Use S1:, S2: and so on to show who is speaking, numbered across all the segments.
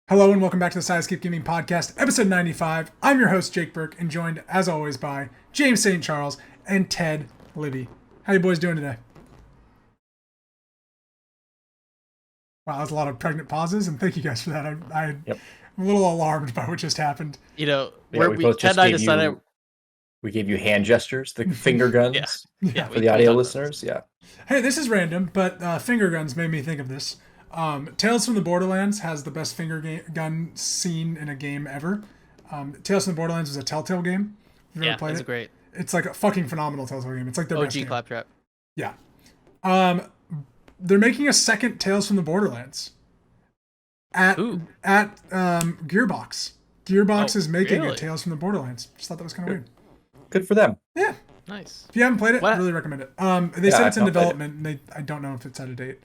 S1: Hello and welcome back to the Sidescape Gaming Podcast, episode 95. I'm your host, Jake Burke, and joined, as always, by James St. Charles and Ted Libby. How you boys doing today? Wow, that's a lot of pregnant pauses, and thank you guys for that. I'm a little alarmed by what just happened.
S2: You know,
S3: we both
S2: Ted
S3: just
S2: and I
S3: gave
S2: decided...
S3: we gave you hand gestures, the finger guns
S1: Yeah,
S3: for the audio listeners. Yeah.
S1: Hey, this is random, but finger guns made me think of this. Tales from the Borderlands has the best gun scene in a game ever. Tales from the Borderlands is a Telltale game.
S2: Yeah, it's great.
S1: It's like a fucking phenomenal Telltale game. It's like their best game.
S2: OG Claptrap.
S1: Yeah. They're making a second Tales from the Borderlands at Gearbox. Gearbox is making a Tales from the Borderlands. Just thought that was kind of weird.
S3: Good for them.
S1: Yeah.
S2: Nice.
S1: If you haven't played it, I really recommend it. They said it's in development, and I don't know if it's out of date.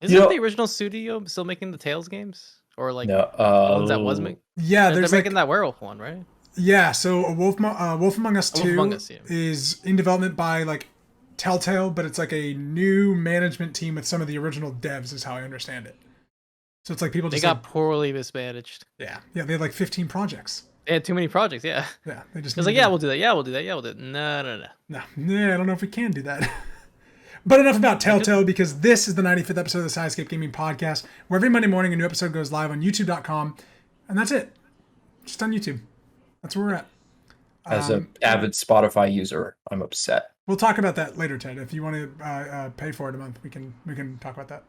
S2: Isn't the original studio still making the Tales games? Or like the ones that was making?
S1: Yeah,
S2: they're making that werewolf one, right?
S1: Yeah, so Wolf Among Us 2 is in development by like Telltale, but it's like a new management team with some of the original devs, is how I understand it. So it's like people just
S2: got poorly mismanaged.
S1: Yeah, they had like 15 projects.
S2: They had too many projects. Yeah,
S1: they just.
S2: It was like, we'll do that. Yeah, we'll do that. Yeah, we'll do it. No.
S1: I don't know if we can do that. But enough about Telltale, because this is the 95th episode of the Sidescape Gaming Podcast, where every Monday morning a new episode goes live on YouTube.com, and that's it. Just on YouTube. That's where we're at.
S3: As an avid Spotify user, I'm upset.
S1: We'll talk about that later, Ted. If you want to pay for it a month, we can talk about that.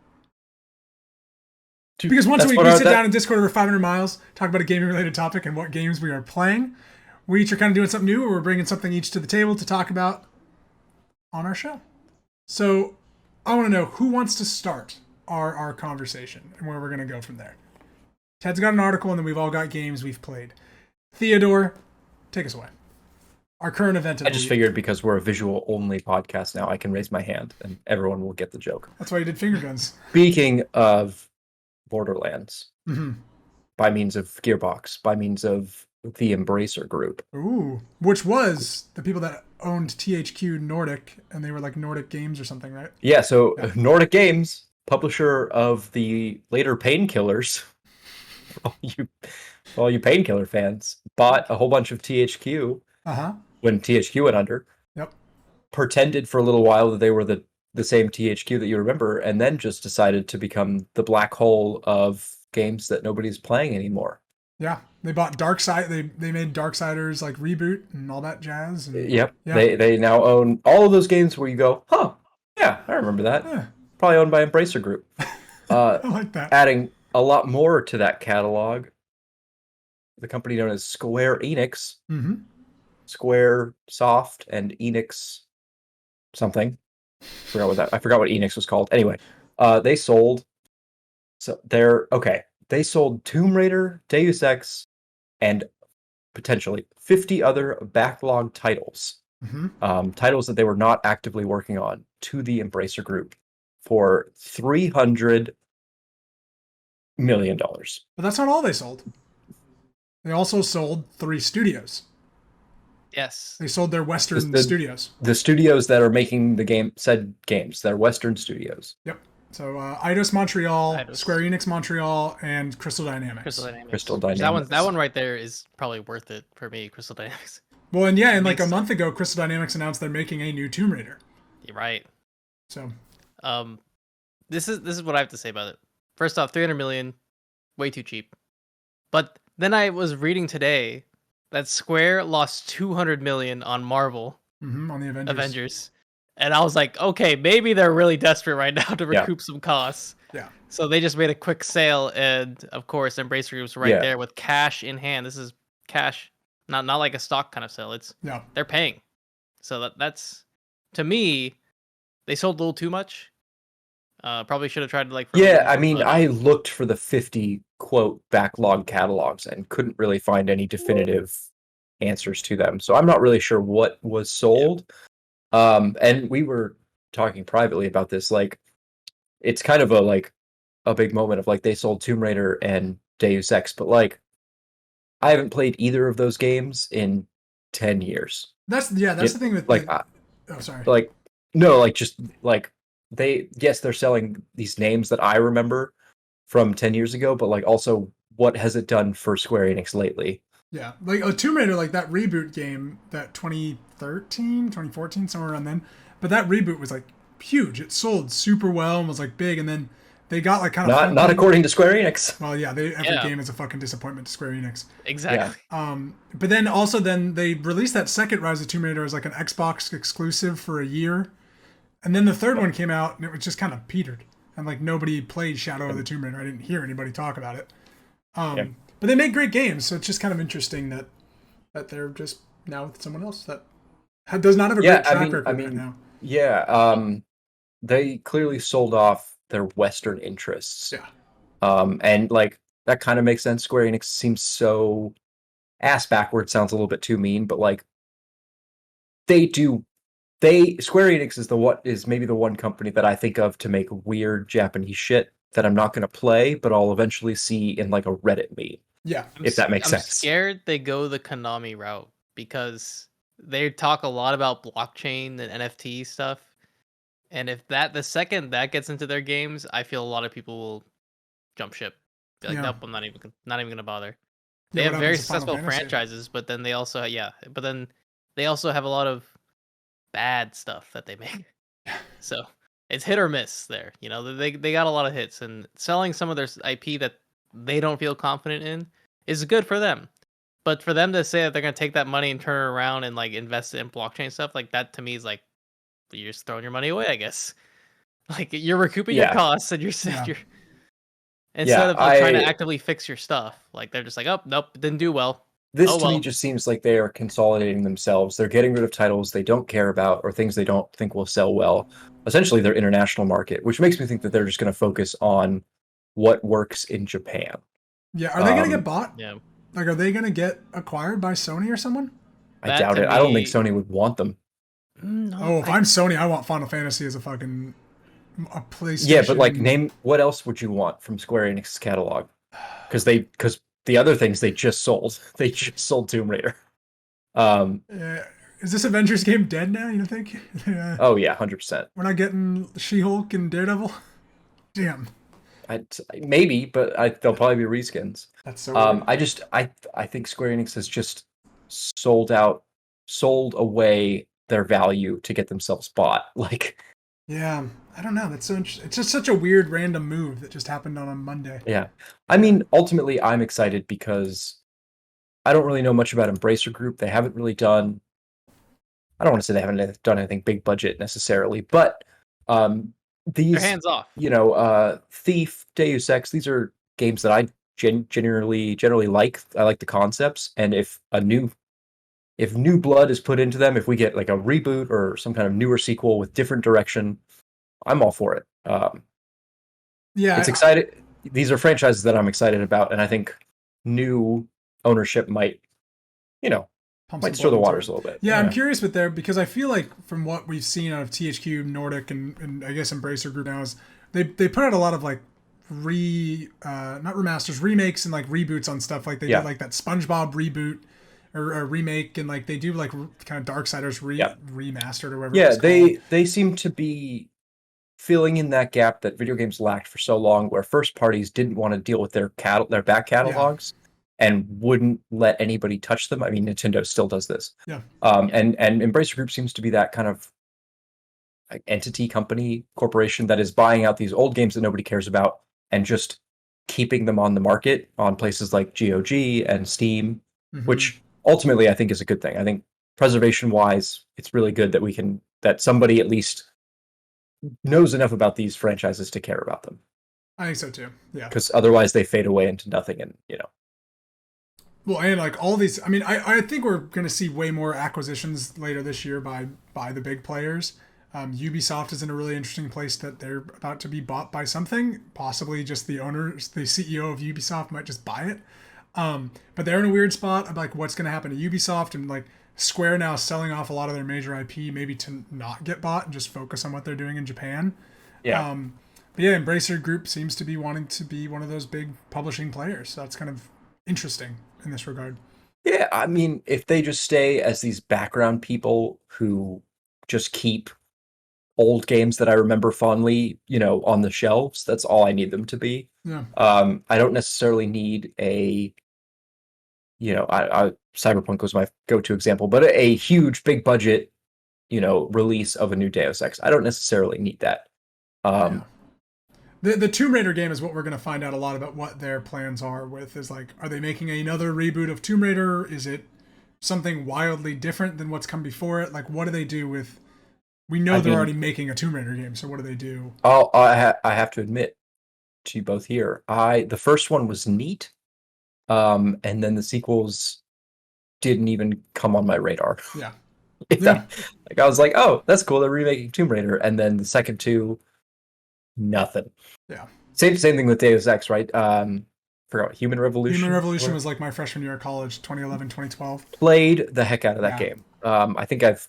S1: Because once a week we sit down in Discord over 500 miles, talk about a gaming-related topic and what games we are playing. We each are kind of doing something new, or we're bringing something each to the table to talk about on our show. So I want to know who wants to start our conversation and where we're going to go from there. Ted's got an article, and then we've all got games we've played. Theodore, take us away. Our current event.
S3: I just figured because we're a visual-only podcast now, I can raise my hand, and everyone will get the joke.
S1: That's why you did finger guns.
S3: Speaking of Borderlands,
S1: mm-hmm.
S3: by means of Gearbox, by means of the Embracer Group.
S1: Ooh, which was the people that owned THQ Nordic, and they were like Nordic Games or something, right?
S3: Yeah, so Nordic Games, publisher of the later Painkillers, all you Painkiller fans, bought a whole bunch of THQ when THQ went under.
S1: Yep.
S3: Pretended for a little while that they were the same THQ that you remember, and then just decided to become the black hole of games that nobody's playing anymore.
S1: Yeah, they bought Darkside. They made Darksiders like Reboot and all that jazz. And,
S3: yep. Yeah. They now own all of those games where you go, yeah, I remember that. Yeah. Probably owned by Embracer Group.
S1: I like that.
S3: Adding a lot more to that catalog, the company known as Square Enix, Square Soft and Enix something. I forgot what Enix was called. Anyway, they sold. So they sold Tomb Raider, Deus Ex, and potentially 50 other backlog titles. Titles that they were not actively working on to the Embracer Group for $300 million.
S1: But that's not all they sold. They also sold 3 studios.
S2: Yes.
S1: They sold their Western studios.
S3: The studios that are making said games. They're Western studios.
S1: Yep. So Eidos Montreal, Square Enix Montreal, and Crystal Dynamics.
S3: Crystal Dynamics.
S2: That one right there is probably worth it for me, Crystal Dynamics.
S1: Well, and like a month ago, Crystal Dynamics announced they're making a new Tomb Raider.
S2: You're right.
S1: So,
S2: this is what I have to say about it. First off, 300 million, way too cheap. But then I was reading today that Square lost 200 million on Marvel.
S1: On the
S2: Avengers. And I was like, okay, maybe they're really desperate right now to recoup some costs.
S1: Yeah.
S2: So they just made a quick sale, and of course, Embracer Group's right there with cash in hand. This is cash, not like a stock kind of sale. They're paying. So that's, to me, they sold a little too much. Probably should have tried to
S3: I looked for the 50 quote backlog catalogs and couldn't really find any definitive answers to them. So I'm not really sure what was sold. And we were talking privately about this, like, it's kind of a big moment of like, they sold Tomb Raider and Deus Ex, but like, I haven't played either of those games in 10 years.
S1: That's the thing with
S3: they're selling these names that I remember from 10 years ago, but like also what has it done for Square Enix lately?
S1: Yeah, like a Tomb Raider, like that reboot game, that 2013, 2014, somewhere around then. But that reboot was like huge. It sold super well and was like big, and then they got like kind of
S3: not according to Square Enix.
S1: Well, yeah, every game is a fucking disappointment to Square Enix.
S2: Exactly.
S1: Yeah. But then they released that second Rise of Tomb Raider as like an Xbox exclusive for a year, and then the third one came out and it was just kind of petered, and like nobody played Shadow of the Tomb Raider. I didn't hear anybody talk about it. But they make great games, so it's just kind of interesting that they're just now with someone else that does not have a great track record right now.
S3: Yeah, they clearly sold off their Western interests.
S1: Yeah.
S3: And like that kind of makes sense. Square Enix seems so ass backward, sounds a little bit too mean, but like Square Enix is maybe the one company that I think of to make weird Japanese shit that I'm not going to play, but I'll eventually see in like a Reddit meme.
S1: Yeah.
S3: If that makes sense.
S2: I'm scared they go the Konami route because they talk a lot about blockchain and NFT stuff. And if the second that gets into their games, I feel a lot of people will jump ship. Be like, nope, I'm not even going to bother. They have very successful franchises, but then they also have a lot of bad stuff that they make. So it's hit or miss there. You know, they got a lot of hits, and selling some of their IP that they don't feel confident in is good for them. But for them to say that they're going to take that money and turn it around and like invest it in blockchain stuff, like that to me is like, you're just throwing your money away, I guess. Like you're recouping your costs and instead of like, trying to actively fix your stuff, like they're just like, oh nope, it didn't do well.
S3: This to me just seems like they are consolidating themselves. They're getting rid of titles they don't care about or things they don't think will sell well. Essentially their international market, which makes me think that they're just going to focus on what works in Japan.
S1: Yeah, are they going to get bought?
S2: Yeah.
S1: Like, are they going to get acquired by Sony or someone?
S3: I doubt it. I don't think Sony would want them.
S1: No, if I'm Sony, I want Final Fantasy as a fucking PlayStation.
S3: Yeah, but like, name what else would you want from Square Enix's catalog? Because the other things they just sold. They just sold Tomb Raider.
S1: Is this Avengers game dead now, you think?
S3: Oh yeah, 100%.
S1: We're not getting She-Hulk and Daredevil? Damn.
S3: Maybe, but they'll probably be reskins.
S1: That's so weird.
S3: I think Square Enix has just sold away their value to get themselves bought. Like,
S1: yeah, I don't know. That's so interesting. It's just such a weird random move that just happened on a Monday.
S3: Yeah. I mean, ultimately, I'm excited because I don't really know much about Embracer Group. They haven't really done... I don't want to say they haven't done anything big budget necessarily, but these...
S2: They're hands off.
S3: You know, Thief, Deus Ex, these are games that I generally like. I like the concepts, and if new blood is put into them, if we get like a reboot or some kind of newer sequel with different direction, I'm all for it. It's exciting. These are franchises that I'm excited about, and I think new ownership might stir the waters a little bit.
S1: Yeah, I'm curious with there because I feel like from what we've seen out of THQ Nordic and I guess Embracer Group now is they put out a lot of like not remasters, remakes and like reboots on stuff. Like they did like that SpongeBob reboot. Or a remake, and like they do like kind of Darksiders remastered or whatever.
S3: Yeah, they seem to be filling in that gap that video games lacked for so long, where first parties didn't want to deal with their back catalogs and wouldn't let anybody touch them. I mean, Nintendo still does this.
S1: Yeah.
S3: And Embracer Group seems to be that kind of like entity, company, corporation that is buying out these old games that nobody cares about and just keeping them on the market on places like GOG and Steam, which ultimately I think is a good thing. I think preservation-wise, it's really good that somebody at least knows enough about these franchises to care about them.
S1: I think so too. Yeah.
S3: Because otherwise they fade away into nothing, and
S1: Well, and like all these, I mean, I think we're going to see way more acquisitions later this year by the big players. Ubisoft is in a really interesting place that they're about to be bought by something. Possibly just the owners, the CEO of Ubisoft might just buy it. But they're in a weird spot of like what's going to happen to Ubisoft, and like Square now selling off a lot of their major IP, maybe to not get bought and just focus on what they're doing in Japan.
S3: Yeah.
S1: But yeah, Embracer Group seems to be wanting to be one of those big publishing players. So that's kind of interesting in this regard.
S3: Yeah, I mean, if they just stay as these background people who just keep old games that I remember fondly, on the shelves. That's all I need them to be.
S1: Yeah.
S3: I don't necessarily need a, Cyberpunk was my go-to example, but a huge, big budget, release of a new Deus Ex. I don't necessarily need that.
S1: Yeah. The Tomb Raider game is what we're going to find out a lot about what their plans are with. Is like, are they making another reboot of Tomb Raider? Is it something wildly different than what's come before it? Like, what do they do with... We know they're already making a Tomb Raider game, so what do they do?
S3: I have to admit to you both here, the first one was neat, and then the sequels didn't even come on my radar.
S1: Yeah.
S3: I was like, oh, that's cool, they're remaking Tomb Raider, and then the second two, nothing.
S1: Yeah.
S3: Same thing with Deus Ex, right? Forgot Human Revolution.
S1: Human Revolution was like my freshman year of college, 2011, 2012.
S3: Played the heck out of that game. I think I've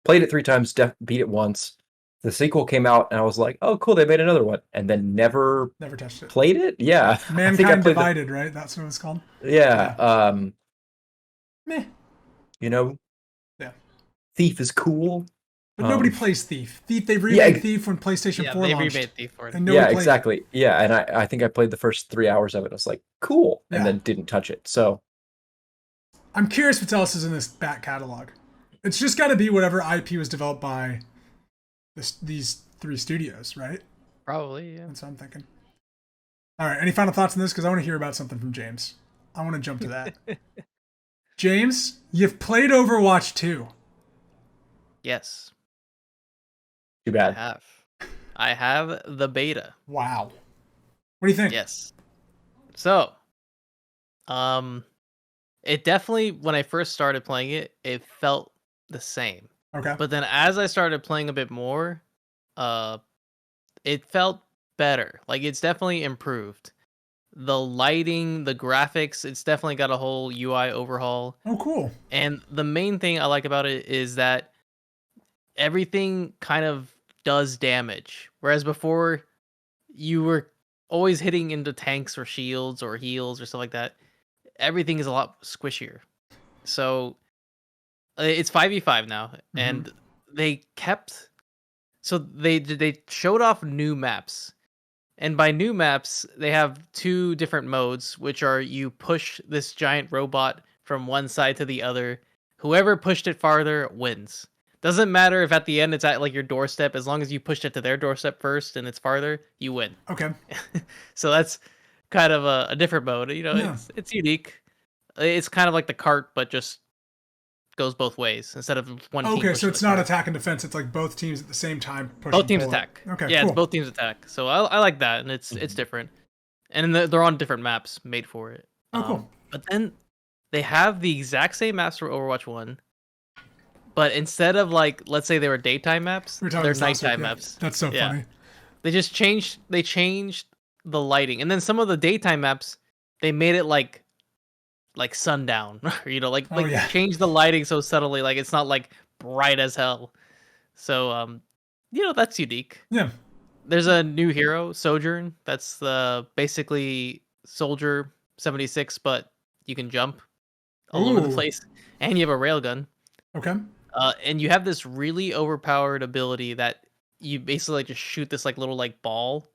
S3: played it 3 times, beat it once. The sequel came out, and I was like, "Oh, cool! They made another one," and then never
S1: touched it.
S3: Played it. Yeah,
S1: Mankind Divided, right? That's what it was called.
S3: Yeah.
S1: Meh.
S3: Yeah. Thief is cool,
S1: but nobody plays Thief. They remade Thief when PlayStation 4 launched.
S2: They remade Thief for it.
S1: And
S3: exactly. It. Yeah, and I think I played the first 3 hours of it. I was like, "Cool," and then didn't touch it. So,
S1: I'm curious what else is in this back catalog. It's just got to be whatever IP was developed by these 3 studios, right?
S2: Probably, yeah.
S1: That's what I'm thinking. All right, any final thoughts on this? Because I want to hear about something from James. I want to jump to that. James, you've played Overwatch 2.
S2: Yes.
S3: Too bad.
S2: I have the beta.
S1: Wow. What do you think?
S2: Yes. So, it definitely, when I first started playing it, it felt the same.
S1: Okay.
S2: But then as I started playing a bit more, it felt better. Like, it's definitely improved. The lighting, the graphics, it's definitely got a whole UI overhaul.
S1: Oh, cool.
S2: And the main thing I like about it is that everything kind of does damage. Whereas before, you were always hitting into tanks or shields or heals or stuff like that. Everything is a lot squishier. So it's 5v5 now, and they kept... So they showed off new maps. And by new maps, they have 2 different modes, which are you push this giant robot from one side to the other. Whoever pushed it farther wins. Doesn't matter if at the end it's at like your doorstep, as long as you pushed it to their doorstep first and it's farther, you win.
S1: Okay.
S2: So that's kind of a different mode. It's unique. It's kind of like the cart, but just goes both ways instead of one team.
S1: Okay, so it's not attack and defense. It's like both teams at the same time pushing.
S2: Both teams attack.
S1: Okay,
S2: yeah,
S1: cool.
S2: It's both teams attack. So I like that, and it's different. And they're on different maps made for it.
S1: Oh, cool.
S2: But then they have the exact same maps for Overwatch 1, but instead of like, let's say they were daytime maps, they're nighttime maps.
S1: That's so funny.
S2: They just changed the lighting, and then some of the daytime maps they made it like sundown, change the lighting so subtly, like it's not like bright as hell. So that's unique.
S1: Yeah.
S2: There's a new hero, Sojourn. That's basically Soldier 76, but you can jump all over the place, and you have a railgun.
S1: Okay.
S2: And you have this really overpowered ability that you basically just shoot this like little like ball,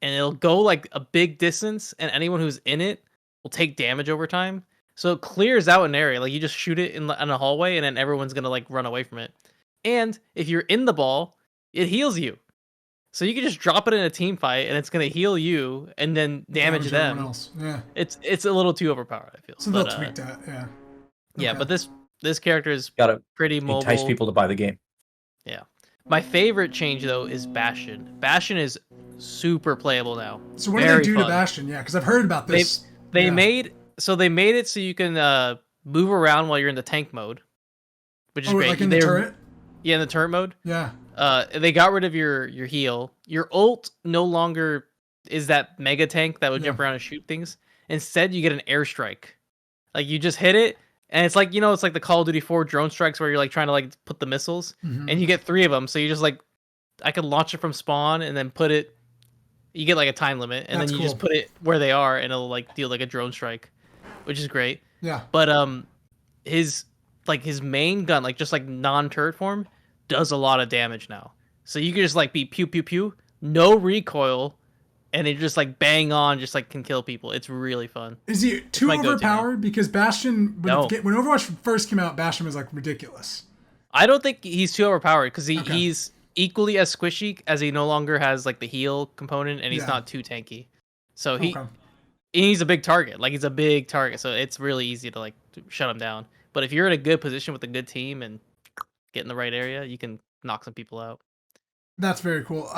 S2: and it'll go like a big distance, and anyone who's in it will take damage over time. So it clears out an area. Like you just shoot it in a hallway, and then everyone's gonna like run away from it. And if you're in the ball, it heals you. So you can just drop it in a team fight, and it's gonna heal you, and then damage them.
S1: Else. Yeah.
S2: It's a little too overpowered, I feel.
S1: So they'll tweak that, yeah. Okay.
S2: Yeah, but this character is pretty mobile.
S3: Entice people to buy the game.
S2: Yeah. My favorite change though is Bastion. Bastion is super playable now.
S1: So what do they do to Bastion? Yeah, because I've heard about this.
S2: They made it so you can move around while you're in the tank mode, which is great.
S1: Like in the turret?
S2: Yeah, in the turret mode.
S1: Yeah.
S2: They got rid of your heal. Your ult no longer is that mega tank that would jump around and shoot things. Instead, you get an airstrike. Like you just hit it, and it's like it's like the Call of Duty 4 drone strikes where you're like trying to like put the missiles, and you get 3 of them. So you just like, I could launch it from spawn and then put it. You get like a time limit, and then you just put it where they are, and it'll like deal like a drone strike, which is great.
S1: Yeah.
S2: But his main gun, like just like non-turret form, does a lot of damage now. So you can just like be pew pew pew, no recoil, and it just like bang on, just like can kill people. It's really fun.
S1: Is he too overpowered? Because Bastion, when Overwatch first came out, Bastion was like ridiculous.
S2: I don't think he's too overpowered because he's equally as squishy as he no longer has like the heal component, and he's not too tanky. So he's a big target. Like he's a big target, so it's really easy to like shut him down. But if you're in a good position with a good team and get in the right area, you can knock some people out.
S1: That's very cool.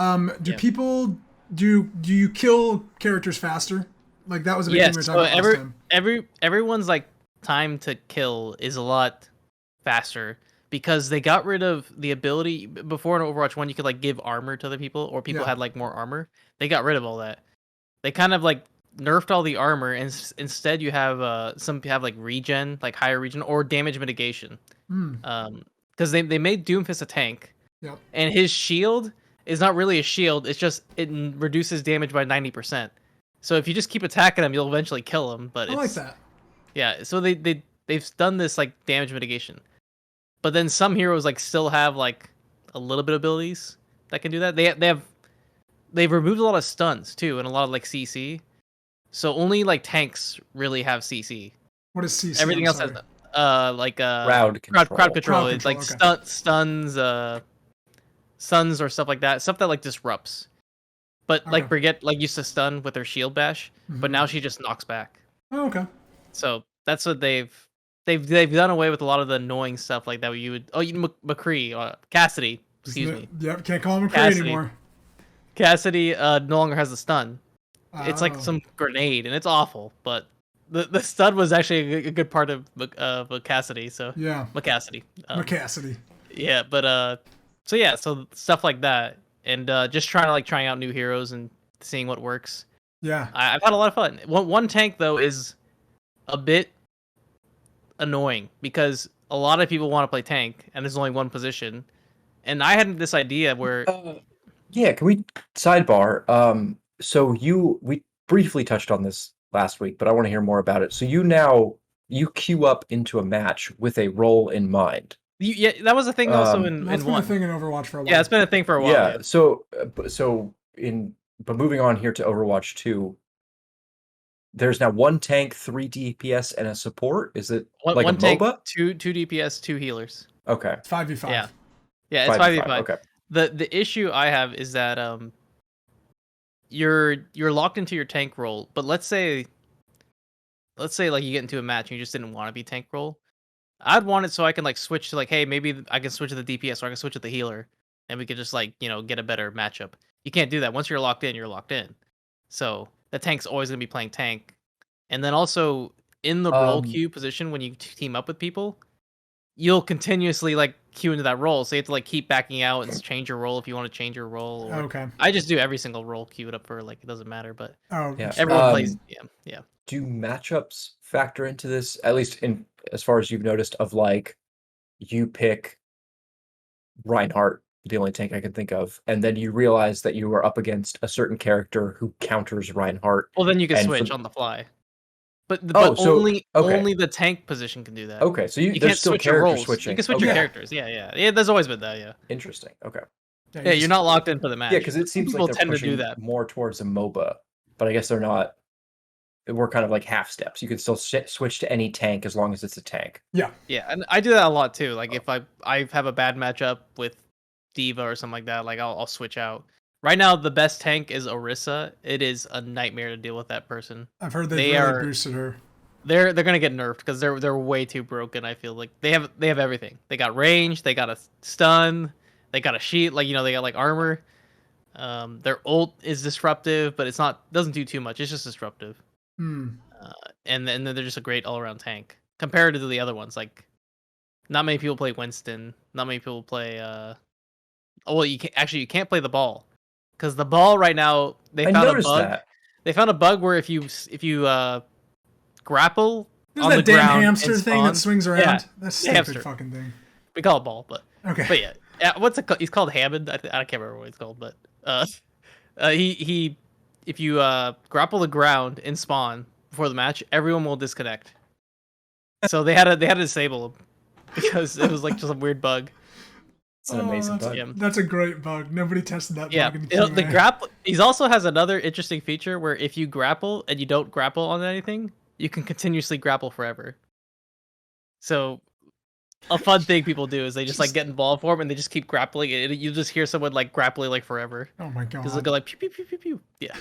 S1: Do you kill characters faster? Like that was a big thing we were talking about last time.
S2: Everyone's like time to kill is a lot faster because they got rid of the ability before in Overwatch 1 you could like give armor to other people or people had like more armor. They got rid of all that. They kind of like nerfed all the armor and instead you have some have like regen, like higher regen or damage mitigation. Because they made Doomfist a tank.
S1: Yep.
S2: And his shield is not really a shield. It's just it reduces damage by 90%. So if you just keep attacking him, you'll eventually kill him. But
S1: I like that.
S2: Yeah. So they've done this like damage mitigation, but then some heroes like still have like a little bit of abilities that can do that. They've removed a lot of stuns too, and a lot of like CC. So only like tanks really have CC.
S1: What is CC?
S2: Everything else has
S3: crowd
S2: control. It's like stuns, stuns or stuff like that. Stuff that like disrupts. But like Brigitte like used to stun with her shield bash, but now she just knocks back.
S1: Oh, okay.
S2: So that's what they've done away with a lot of the annoying stuff like that. You would McCree, Cassidy. Excuse me.
S1: Yep, can't call him McCree anymore.
S2: Cassidy no longer has a stun. It's like some grenade, and it's awful. But the stun was actually a good part of Cassidy. So
S1: yeah,
S2: McCassidy.
S1: McCassidy.
S2: Yeah, but so stuff like that, and just trying out new heroes and seeing what works.
S1: Yeah,
S2: I've had a lot of fun. One tank though is a bit annoying because a lot of people want to play tank, and there's only one position. And I had this idea where,
S3: can we sidebar? So we briefly touched on this last week, but I want to hear more about it. So you queue up into a match with a role in mind.
S2: Yeah, that was a thing also in
S1: that's been a thing in Overwatch for a while.
S2: Yeah, it's been a thing for a while.
S3: Yeah. But moving on here to Overwatch 2, there's now one tank, 3 DPS, and a support. Is it like
S2: one
S3: a
S2: tank,
S3: MOBA?
S2: 2 DPS, 2 healers.
S3: Okay.
S1: 5v5.
S2: Yeah, it's 5v5.
S3: Okay.
S2: The issue I have is that you're locked into your tank role, but let's say like you get into a match and you just didn't want to be tank role. I'd want it so I can like switch to like, hey, maybe I can switch to the DPS or I can switch to the healer, and we could just like get a better matchup. You can't do that. Once you're locked in, you're locked in. So the tank's always gonna be playing tank, and then also in the role queue position when you team up with people, you'll continuously like queue into that role. So you have to like keep backing out and change your role if you want to change your role.
S1: Okay.
S2: I just do every single role queued up for like it doesn't matter, but
S3: yeah,
S2: everyone plays. Yeah.
S3: Do matchups factor into this? At least in as far as you've noticed, of like you pick Reinhardt, the only tank I can think of, and then you realize that you are up against a certain character who counters Reinhardt.
S2: Well, then you can switch on the fly. But only the tank position can do that.
S3: Okay, so you can't
S2: switch your roles. Switching. You can switch your characters. Yeah. There's always been that. Yeah.
S3: Interesting. Okay.
S2: Yeah, you're not locked in for the match.
S3: Yeah, because it seems
S2: people
S3: like they're
S2: tend to do that
S3: more towards a MOBA, but I guess they're not. We're kind of like half steps. You can still switch to any tank as long as it's a tank.
S1: Yeah.
S2: Yeah, and I do that a lot too. Like if I have a bad matchup with Diva or something like that, like I'll switch out. Right now, the best tank is Orisa. It is a nightmare to deal with that person.
S1: I've heard they really boosted her.
S2: They're gonna get nerfed because they're way too broken. I feel like they have everything. They got range. They got a stun. They got a sheet. Like they got like armor. Their ult is disruptive, but doesn't do too much. It's just disruptive. And then they're just a great all-around tank compared to the other ones. Like, not many people play Winston. Not many people play. You can't play the ball because the ball right now they found a bug.
S3: That.
S2: They found a bug where if you grapple
S1: There's
S2: on
S1: that
S2: the
S1: damn
S2: ground
S1: hamster
S2: and
S1: thing that swings around.
S2: Yeah,
S1: that's stupid
S2: hamster.
S1: Fucking thing.
S2: We call it ball, but
S1: okay.
S2: But yeah. What's it called? He's called Hammond. I can't remember what he's called, but he if you grapple the ground in spawn before the match, everyone will disconnect. So they had to disable him because it was like just a weird bug.
S3: It's an amazing bug.
S2: Yeah.
S1: That's a great bug. Nobody tested that
S2: Yeah,
S1: bug in the
S2: the grapple. He also has another interesting feature where if you grapple and you don't grapple on anything, you can continuously grapple forever. So, a fun thing people do is they just like get in ball form and they just keep grappling. And you just hear someone like grappling like forever.
S1: Oh my god!
S2: Because they'll go like pew pew pew pew pew. Yeah,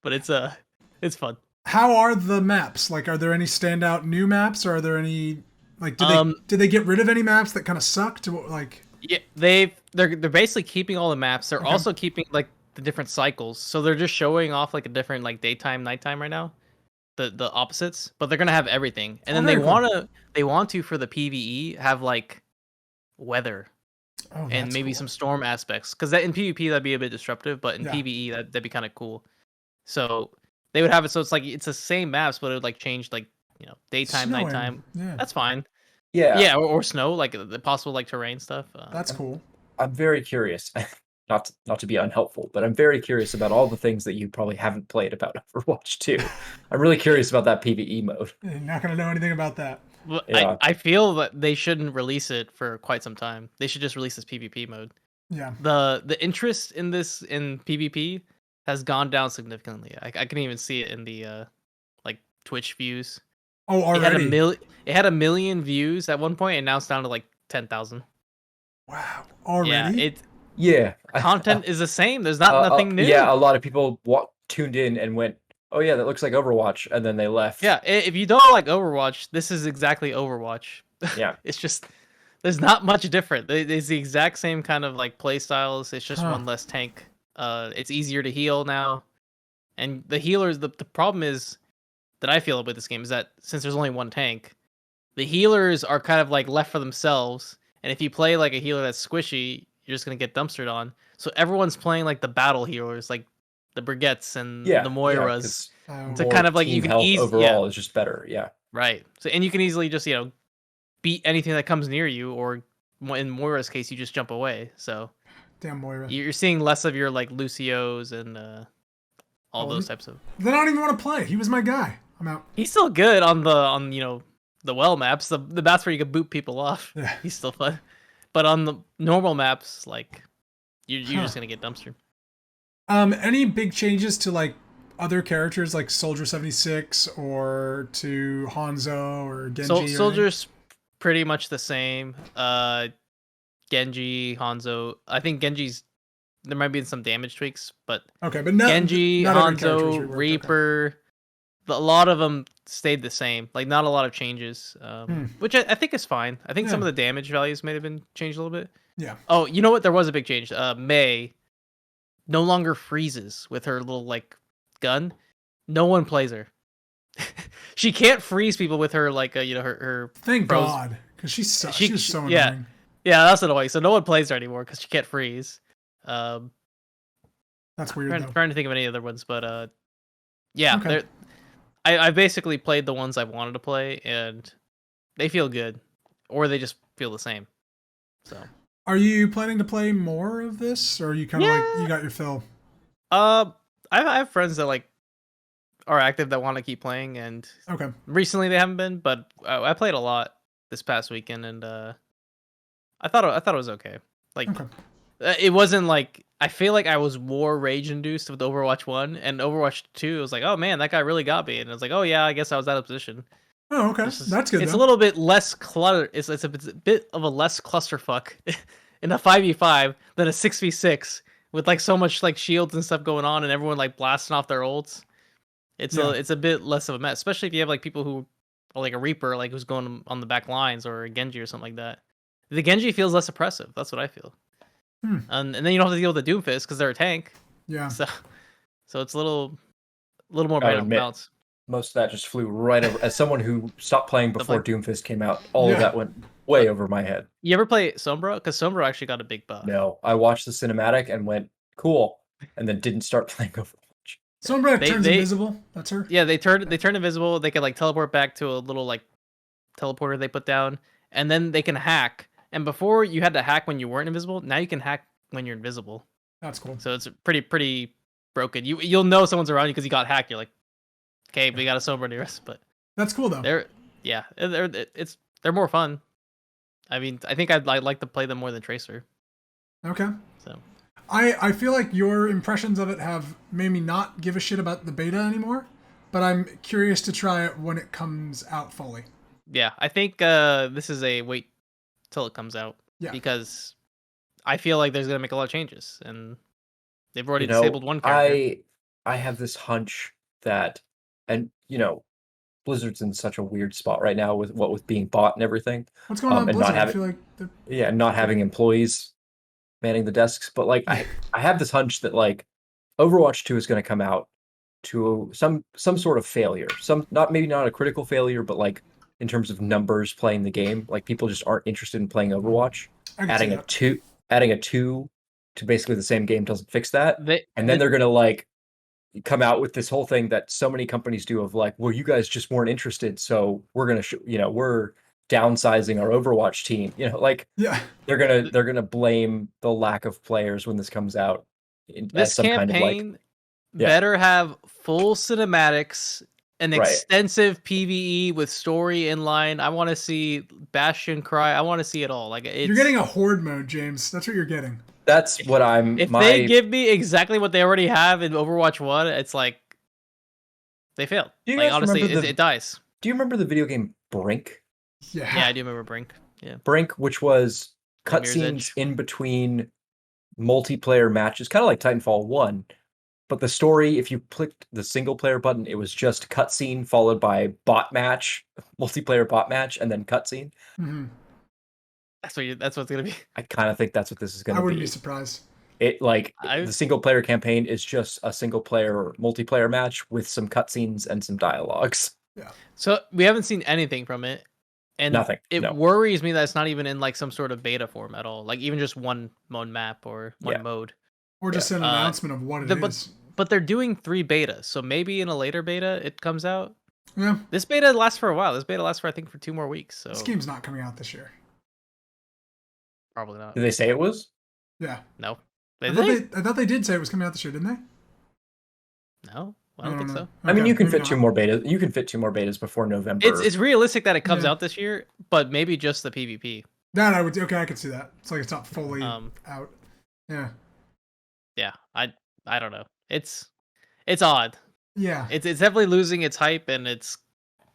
S2: but it's fun.
S1: How are the maps? Like, are there any standout new maps, or are there any like did they get rid of any maps that kind of sucked? Like,
S2: yeah, they're basically keeping all the maps. They're also keeping like the different cycles. So they're just showing off like a different like daytime, nighttime right now. The opposites, but they're gonna have everything. And then they want to for the PvE have like weather and maybe some storm aspects. Because in PvP that'd be a bit disruptive, but in PvE that'd be kind of cool. So they would have it so it's like it's the same maps, but it would like change like daytime,
S1: snowing.
S2: nighttime.
S1: Yeah.
S2: That's fine.
S3: Yeah,
S2: or snow, like the possible like terrain stuff.
S1: That's cool.
S3: I'm very curious. Not to be unhelpful, but I'm very curious about all the things that you probably haven't played about Overwatch 2. I'm really curious about that PvE mode.
S1: You're not gonna know anything about that.
S2: Well, yeah. I feel that they shouldn't release it for quite some time. They should just release this PvP mode.
S1: Yeah.
S2: The interest in PvP has gone down significantly. I can even see it in the like Twitch views.
S1: Oh, already.
S2: It had a million views at one point, and now it's down to like 10,000.
S1: Wow. Already.
S3: Yeah,
S2: content is the same. There's nothing new.
S3: Yeah, a lot of people tuned in and went, "Oh yeah, that looks like Overwatch," and then they left.
S2: Yeah, if you don't like Overwatch, this is exactly Overwatch.
S3: Yeah,
S2: it's just there's not much different. It's the exact same kind of like play styles. It's just one less tank. It's easier to heal now, and the healers. The problem is that I feel with this game is that since there's only one tank, the healers are kind of like left for themselves. And if you play like a healer that's squishy, you're just gonna get dumpstered on. So everyone's playing like the battle healers, like the Brigettes and the Moiras, to kind of like you can
S3: overall is just better. Yeah,
S2: right. So and you can easily just beat anything that comes near you, or in Moira's case, you just jump away. So
S1: damn Moira,
S2: you're seeing less of your like Lucios and all those types of.
S1: Then I don't even want to play. He was my guy. I'm out.
S2: He's still good on the well maps, the maps where you can boot people off.
S1: Yeah.
S2: He's still fun. But on the normal maps, like you're just gonna get dumpstered.
S1: Any big changes to like other characters like Soldier 76 or to Hanzo or Genji?
S2: Soldier's pretty much the same. Genji, Hanzo. I think there might be some damage tweaks, but Genji, Hanzo, Reaper. A lot of them stayed the same. Like not a lot of changes, which I think is fine. I think some of the damage values may have been changed a little bit.
S1: Yeah.
S2: Oh, you know what? There was a big change. Mei no longer freezes with her little like gun. No one plays her. She can't freeze people with her like her.
S1: Thank God, because she was so annoying.
S2: Yeah, that's annoying. So no one plays her anymore because she can't freeze.
S1: That's weird.
S2: I'm trying to think of any other ones, but yeah, I basically played the ones I wanted to play, and they feel good, or they just feel the same. So,
S1: are you planning to play more of this, or are you kind of like you got your fill?
S2: I have friends that like are active that want to keep playing, and recently they haven't been, but I played a lot this past weekend, and I thought it was okay. Like, it wasn't like. I feel like I was more rage induced with Overwatch 1 and Overwatch 2. It was like, oh man, that guy really got me. And I was like, oh yeah, I guess I was out of position.
S1: Oh, okay. That's good.
S2: It's a little bit less clutter. It's a bit of a less clusterfuck in a 5v5 than a 6v6 with like so much like shields and stuff going on and everyone like blasting off their ults. It's a bit less of a mess, especially if you have like people who are like a Reaper, like who's going on the back lines, or a Genji or something like that. The Genji feels less oppressive. That's what I feel. And then you don't have to deal with the Doomfist because they're a tank.
S1: Yeah.
S2: So it's a little more balanced.
S3: Most of that just flew right over. As someone who stopped playing before Doomfist came out, all of that went way over my head.
S2: You ever play Sombra? Because Sombra actually got a big buff.
S3: No, I watched the cinematic and went cool, and then didn't start playing Overwatch.
S1: Sombra turns invisible. That's her.
S2: Yeah, they turn invisible. They can like teleport back to a little like teleporter they put down, and then they can hack. And before you had to hack when you weren't invisible, now you can hack when you're invisible.
S1: That's cool.
S2: So it's pretty broken. You'll know someone's around you because you got hacked. You're like, okay, we got a Sombra near us. But
S1: that's cool though.
S2: They're more fun. I mean, I think I'd like to play them more than Tracer.
S1: Okay.
S2: So
S1: I feel like your impressions of it have made me not give a shit about the beta anymore, but I'm curious to try it when it comes out fully.
S2: Yeah, I think this is a wait till it comes out.
S1: Yeah.
S2: Because I feel like there's gonna make a lot of changes, and they've already disabled one
S3: character. I have this hunch that, and Blizzard's in such a weird spot right now with being bought and everything.
S1: What's going on with Blizzard? I feel like
S3: not having employees manning the desks, but like I have this hunch that like Overwatch 2 is going to come out to some sort of failure. Maybe not a critical failure, but like in terms of numbers playing the game, like people just aren't interested in playing Overwatch. Adding a 2 to basically the same game doesn't fix that. And then they're going to like come out with this whole thing that so many companies do of like, well, you guys just weren't interested, so we're going to we're downsizing our Overwatch team. They're gonna blame the lack of players when this comes out.
S2: This campaign better have full cinematics, an extensive PvE with story inline. I want to see Bastion cry. I want to see it all. Like
S1: you're getting a horde mode, James. That's what you're getting.
S3: That's what I'm.
S2: If they give me exactly what they already have in Overwatch 1, it's like they failed. Like honestly, it dies.
S3: Do you remember the video game Brink?
S2: Yeah, I do remember Brink. Yeah,
S3: Brink, which was cutscenes in between multiplayer matches, kind of like Titanfall 1. But the story, if you clicked the single player button, it was just cutscene followed by bot match, multiplayer bot match, and then cutscene.
S1: Mm-hmm.
S2: That's what's gonna be.
S3: I kind of think that's what this is gonna be.
S1: I wouldn't be surprised.
S3: The single player campaign is just a single player multiplayer match with some cutscenes and some dialogues.
S1: Yeah.
S2: So we haven't seen anything from it. And
S3: nothing.
S2: It worries me that it's not even in like some sort of beta form at all. Like even just one map or one mode.
S1: Or just an announcement of what it is.
S2: But they're doing 3 betas, so maybe in a later beta it comes out.
S1: Yeah.
S2: This beta lasts for a while. This beta lasts for I think for 2 more weeks. So
S1: this game's not coming out this year.
S2: Probably not.
S3: Did they say it was?
S1: Yeah.
S2: No.
S1: I thought they did say it was coming out this year, didn't they?
S2: No. I don't think so.
S1: Okay,
S3: I mean, you can fit 2 more betas. You can fit 2 more betas before November.
S2: It's realistic that it comes out this year, but maybe just the PvP.
S1: That I would. Okay, I could see that. It's like it's not fully out. Yeah.
S2: Yeah. I don't know. It's odd.
S1: Yeah.
S2: It's definitely losing its hype, and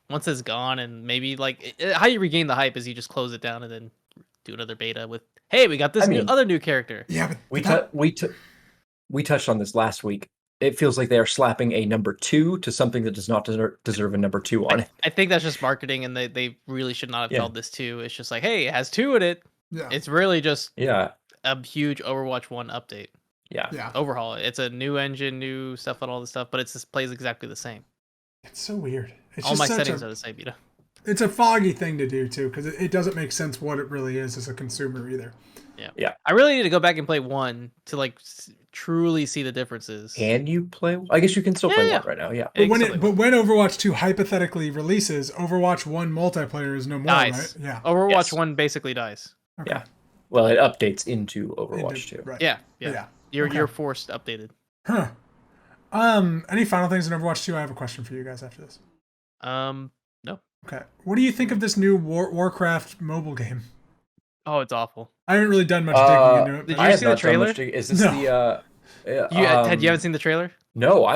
S2: once it's gone, and maybe like how you regain the hype is you just close it down and then do another beta with, hey, we got this other new character.
S1: Yeah, but
S3: we touched on this last week. It feels like they are slapping a number 2 to something that does not deserve a number 2 on it.
S2: I think that's just marketing, and they really should not have called this 2. It's just like, hey, it has 2 in it.
S1: Yeah.
S2: It's really just
S3: a
S2: huge Overwatch 1 update.
S1: Yeah.
S2: Overhaul. It's a new engine, new stuff, and all this stuff, but it just plays exactly the same.
S1: It's so weird.
S2: All my settings are the same,
S1: It's a foggy thing to do too, because it doesn't make sense what it really is as a consumer either.
S2: Yeah. I really need to go back and play 1 to like truly see the differences.
S3: Can you play? I guess you can still play 1 right now. Yeah.
S1: But when Overwatch 2 hypothetically releases, Overwatch 1 multiplayer is no more, right? Yeah.
S2: Overwatch 1 basically dies.
S1: Okay.
S3: Yeah. Well, it updates into Overwatch 2.
S1: Right.
S2: Yeah. You're forced updated.
S1: Huh. Any final things in Overwatch 2? I have a question for you guys after this.
S2: No.
S1: Okay. What do you think of this new Warcraft mobile game?
S2: Oh, it's awful.
S1: I haven't really done much digging into it.
S2: Did you see the trailer?
S3: Is this the
S2: Ted, you haven't seen the trailer?
S3: No,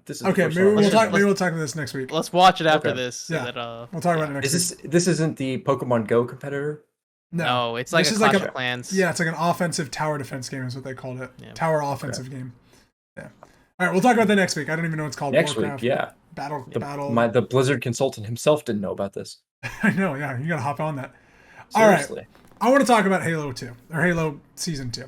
S3: this is
S1: okay. Maybe we'll talk about this next week.
S2: Let's watch it after this.
S1: Yeah. We'll talk about it next week.
S3: This isn't the Pokemon Go competitor?
S2: No, it's like Clash of Clans.
S1: Yeah, it's like an offensive tower defense game is what they called it. Yeah. Tower offensive game. Yeah. All right, we'll talk about that next week. I don't even know what it's called.
S3: Next
S1: Warcraft.
S3: week, yeah.
S1: Battle.
S3: The Blizzard consultant himself didn't know about this.
S1: I know, yeah. You gotta hop on that.
S3: Seriously.
S1: All right. I want to talk about Halo 2 or Halo Season 2.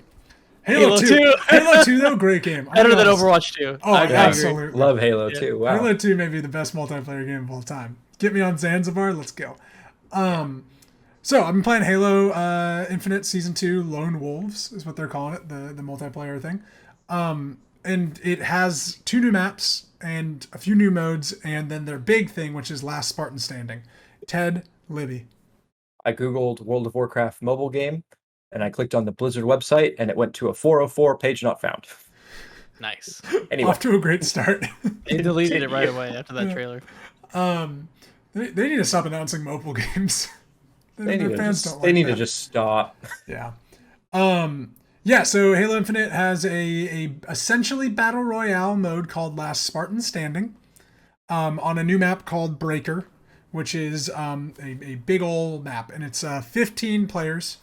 S1: Halo 2. Halo 2 though, great game.
S2: Better than Overwatch 2.
S1: Oh, absolutely.
S3: Love Halo 2. Wow.
S1: Halo 2 may be the best multiplayer game of all time. Get me on Zanzibar. Let's go. So I've been playing Halo Infinite Season 2 Lone Wolves is what they're calling it, the multiplayer thing. And it has 2 new maps and a few new modes, and then their big thing, which is Last Spartan Standing. Ted, Libby.
S3: I Googled World of Warcraft mobile game, and I clicked on the Blizzard website, and it went to a 404 page not found.
S2: Nice.
S1: Anyway. Off to a great start.
S2: They deleted it right away after that trailer.
S1: They need to stop announcing mobile games.
S3: They need to just stop.
S1: Yeah. Yeah, so Halo Infinite has a essentially battle royale mode called Last Spartan Standing, on a new map called Breaker, which is a big old map, and it's 15 players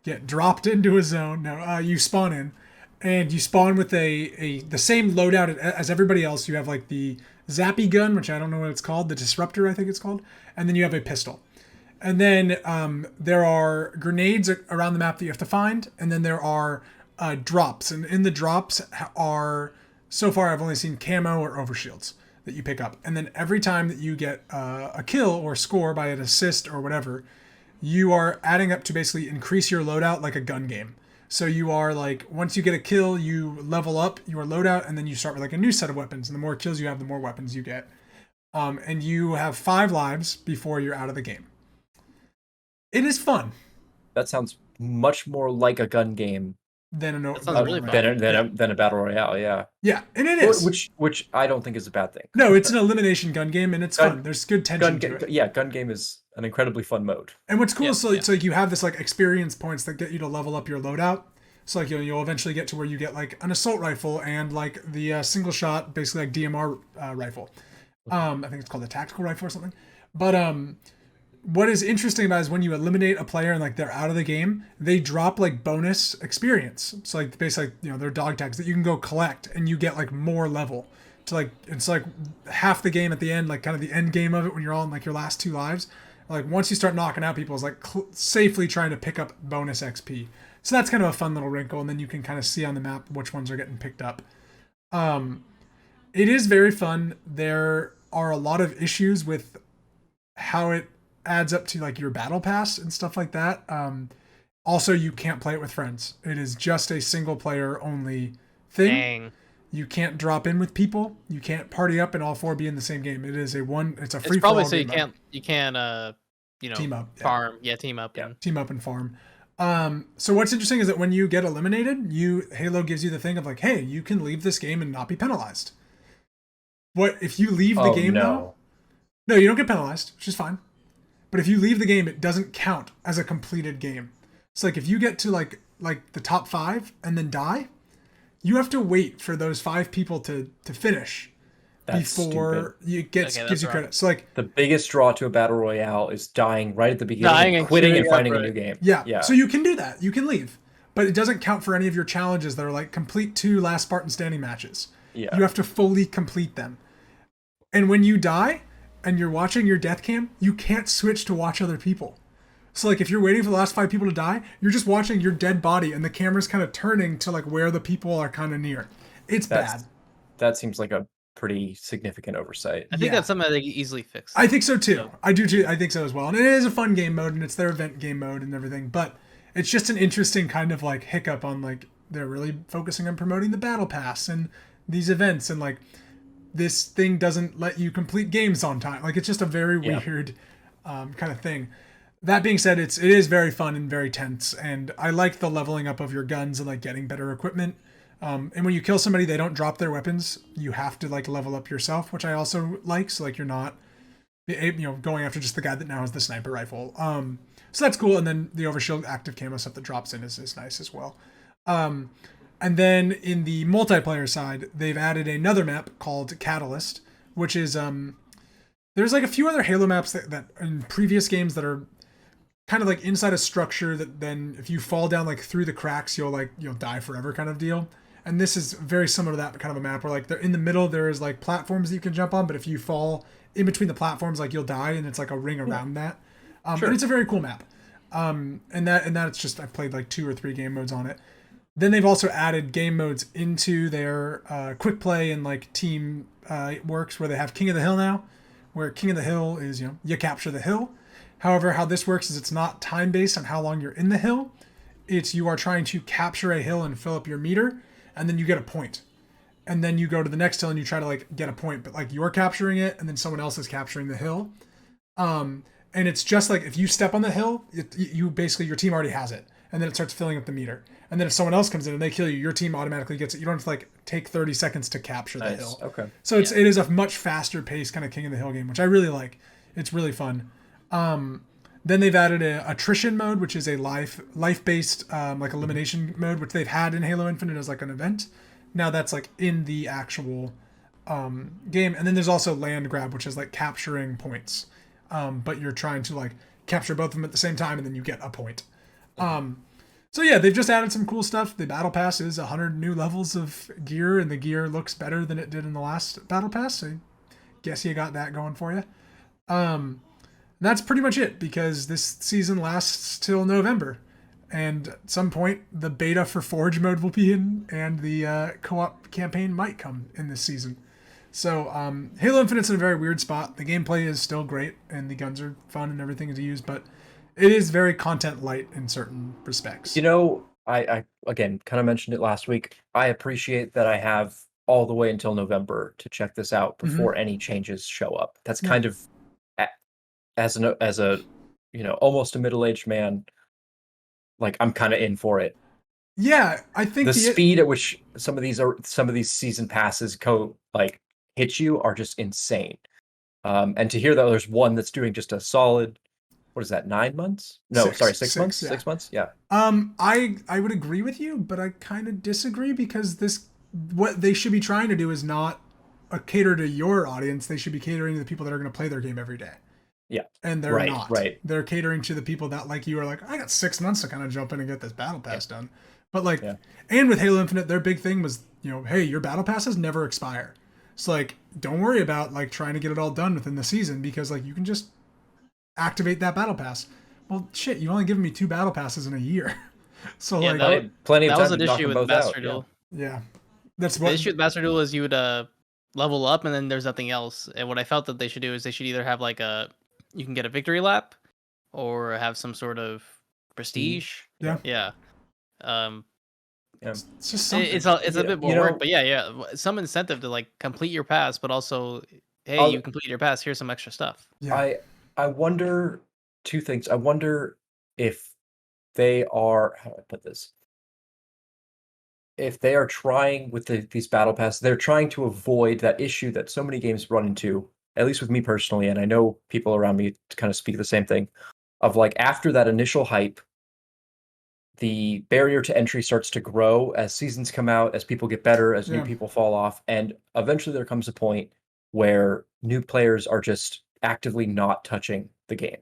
S1: get dropped into a zone. No, you spawn in, and you spawn with the same loadout as everybody else. You have like the zappy gun, which I don't know what it's called, the disruptor I think it's called, and then you have a pistol. And then there are grenades around the map that you have to find, and then there are drops, and in the drops are, so far I've only seen camo or overshields that you pick up. And then every time that you get a kill or score by an assist or whatever, you are adding up to basically increase your loadout like a gun game. So you are like, once you get a kill, you level up your loadout, and then you start with like a new set of weapons. And the more kills you have, the more weapons you get. And you have 5 lives before you're out of the game. It is fun.
S3: That sounds much more like a gun game
S1: than a
S3: battle royale. Yeah.
S1: Yeah, and it is.
S3: Which I don't think is a bad thing.
S1: No, it's an elimination gun game, and it's fun. There's good tension to it.
S3: Yeah, gun game is an incredibly fun mode.
S1: And what's cool is so like you have this like experience points that get you to level up your loadout. So like you'll eventually get to where you get like an assault rifle and like the single shot, basically like DMR rifle. I think it's called a tactical rifle or something. But what is interesting about it is when you eliminate a player and like they're out of the game, they drop like bonus experience. So like basically, they're dog tags that you can go collect, and you get like more level to like, it's like half the game at the end, like kind of the end game of it when you're on like your last 2 lives. Like once you start knocking out people, it's like safely trying to pick up bonus XP. So that's kind of a fun little wrinkle, and then you can kind of see on the map which ones are getting picked up. It is very fun. There are a lot of issues with how it adds up to like your battle pass and stuff like that. Also, you can't play it with friends. It is just a single player only thing. Dang. You can't drop in with people. You can't party up and all 4 be in the same game. It's a free for all.
S2: It's probably so you can't
S1: team up,
S2: farm. Yeah, team up.
S1: Yeah, team up and farm. So what's interesting is that when you get eliminated, Halo gives you the thing of like, hey, you can leave this game and not be penalized. What if you leave the game though? No, you don't get penalized, which is fine. But if you leave the game, it doesn't count as a completed game. So like if you get to like the top 5 and then die, you have to wait for those 5 people to finish before it gives you credit. So like
S3: the biggest draw to a battle royale is dying right at the beginning, and quitting and finding a new game.
S1: Yeah. So you can do that. You can leave, but it doesn't count for any of your challenges that are like complete 2 Last Spartan Standing matches.
S3: Yeah.
S1: You have to fully complete them. And when you die and you're watching your death cam, you can't switch to watch other people. So like if you're waiting for the last 5 people to die, you're just watching your dead body, and the camera's kind of turning to like where the people are kind of near. It's bad.
S3: That seems like a pretty significant oversight.
S2: I think that's something they can easily fix.
S1: I think so too. So. I do too. I think so as well. And it is a fun game mode, and it's their event game mode and everything, but it's just an interesting kind of like hiccup on like they're really focusing on promoting the battle pass and these events, and like this thing doesn't let you complete games on time. Like it's just a very weird kind of thing. That being said, it is very fun and very tense, and I like the leveling up of your guns and like getting better equipment. And when you kill somebody, they don't drop their weapons. You have to like level up yourself, which I also like. So like you're not, going after just the guy that now has the sniper rifle. So that's cool. And then the overshield active camo stuff that drops in is nice as well. And then in the multiplayer side, they've added another map called Catalyst, which is there's like a few other Halo maps that in previous games that are kind of like inside a structure that then if you fall down like through the cracks, you'll die forever kind of deal. And this is very similar to that kind of a map where like they're in the middle, there is like platforms that you can jump on, but if you fall in between the platforms, like you'll die, and it's like a ring around that. Sure. And it's a very cool map. And that it's just, I've played like 2 or 3 game modes on it. Then they've also added game modes into their quick play and like team works, where they have King of the Hill now, where King of the Hill is, you capture the hill. However, how this works is it's not time based on how long you're in the hill. It's you are trying to capture a hill and fill up your meter, and then you get a point. And then you go to the next hill and you try to like get a point, but like you're capturing it and then someone else is capturing the hill. And it's just like if you step on the hill, you basically, your team already has it, and then it starts filling up the meter. And then if someone else comes in and they kill you, your team automatically gets it. You don't have to like take 30 seconds to capture the hill.
S3: Okay.
S1: So it is a much faster paced kind of King of the Hill game, which I really like. It's really fun. Then they've added a Attrition Mode, which is a life-based like elimination mode, which they've had in Halo Infinite as like an event. Now that's like in the actual game. And then there's also Land Grab, which is like capturing points. But you're trying to like capture both of them at the same time, and then you get a point. So yeah, they've just added some cool stuff. The Battle Pass is 100 new levels of gear, and the gear looks better than it did in the last Battle Pass. So guess you got that going for you. That's pretty much it, because this season lasts till November. And at some point, the beta for Forge mode will be in, and the co-op campaign might come in this season. So Halo Infinite's in a very weird spot. The gameplay is still great, and the guns are fun and everything to use, but it is very content light in certain respects.
S3: You know, I again kind of mentioned it last week. I appreciate that I have all the way until November to check this out before any changes show up. That's kind of, as a almost a middle-aged man, like I'm kind of in for it.
S1: Yeah, I think
S3: the speed at which some of these season passes hit you are just insane. And to hear that there's one that's doing just a solid, what is that, 9 months? No, sorry, 6 months.
S1: Yeah.
S3: 6 months. Yeah.
S1: I would agree with you, but I kind of disagree, because what they should be trying to do is not cater to your audience. They should be catering to the people that are going to play their game every day.
S3: Yeah.
S1: And they're not.
S3: Right.
S1: They're catering to the people that, like you, are like, I got 6 months to kind of jump in and get this battle pass done. But and with Halo Infinite, their big thing was, hey, your battle passes never expire. So like, don't worry about like trying to get it all done within the season, because like you can just activate that battle pass. Well, shit, you only given me 2 battle passes in a year. So
S3: plenty of time.
S2: That was an issue with Master Duel.
S1: Yeah. That's
S2: the issue with Master Duel is you would level up and then there's nothing else. And what I felt that they should do is they should either have like you can get a victory lap, or have some sort of prestige.
S1: Yeah.
S2: It's
S1: just something.
S2: It's a bit more work, but yeah, some incentive to like complete your pass, but also, hey, you complete your pass, here's some extra stuff.
S1: Yeah.
S3: I wonder 2 things. I wonder if they are, how do I put this? If they are trying with these battle passes, they're trying to avoid that issue that so many games run into, at least with me personally, and I know people around me kind of speak the same thing, of like after that initial hype, the barrier to entry starts to grow as seasons come out, as people get better, as new people fall off, and eventually there comes a point where new players are just actively not touching the game.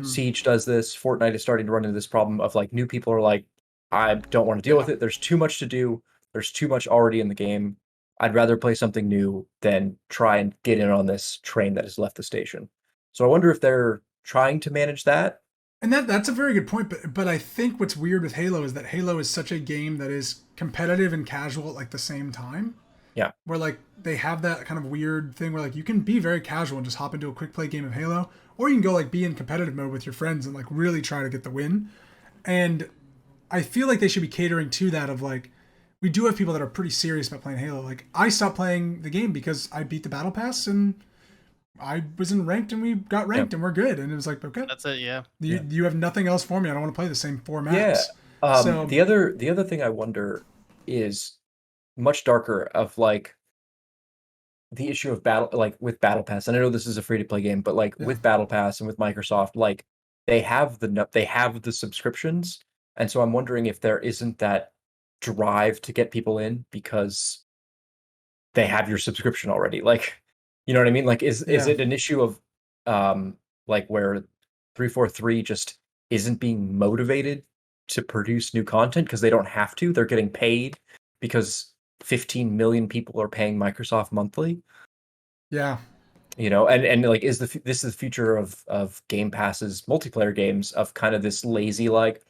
S3: Siege does this. Fortnite is starting to run into this problem of like new people are like, I don't want to deal with it. There's too much to do. There's too much already in the game. I'd rather play something new than try and get in on this train that has left the station. So I wonder if they're trying to manage that.
S1: And that's a very good point. But I think what's weird with Halo is that Halo is such a game that is competitive and casual at like the same time.
S3: Yeah.
S1: Where like they have that kind of weird thing where like you can be very casual and just hop into a quick play game of Halo, or you can go like be in competitive mode with your friends and like really try to get the win. And I feel like they should be catering to that of like, we do have people that are pretty serious about playing Halo. Like I stopped playing the game because I beat the battle pass and I was in ranked and we got ranked and we're good. And it was like, okay,
S2: that's it. Yeah.
S1: You have nothing else for me. I don't want to play the same 4 maps.
S3: Yeah. So the other thing I wonder is much darker, of like the issue of with Battle Pass. And I know this is a free to play game, but like with Battle Pass and with Microsoft, like they have the subscriptions. And so I'm wondering if there isn't that drive to get people in because they have your subscription already. Like, you know what I mean? Like, is it an issue of like where 343 just isn't being motivated to produce new content because they don't have to? They're getting paid because 15 million people are paying Microsoft monthly.
S1: Yeah.
S3: And like, this is the future of Game Pass's multiplayer games, of kind of this lazy, like,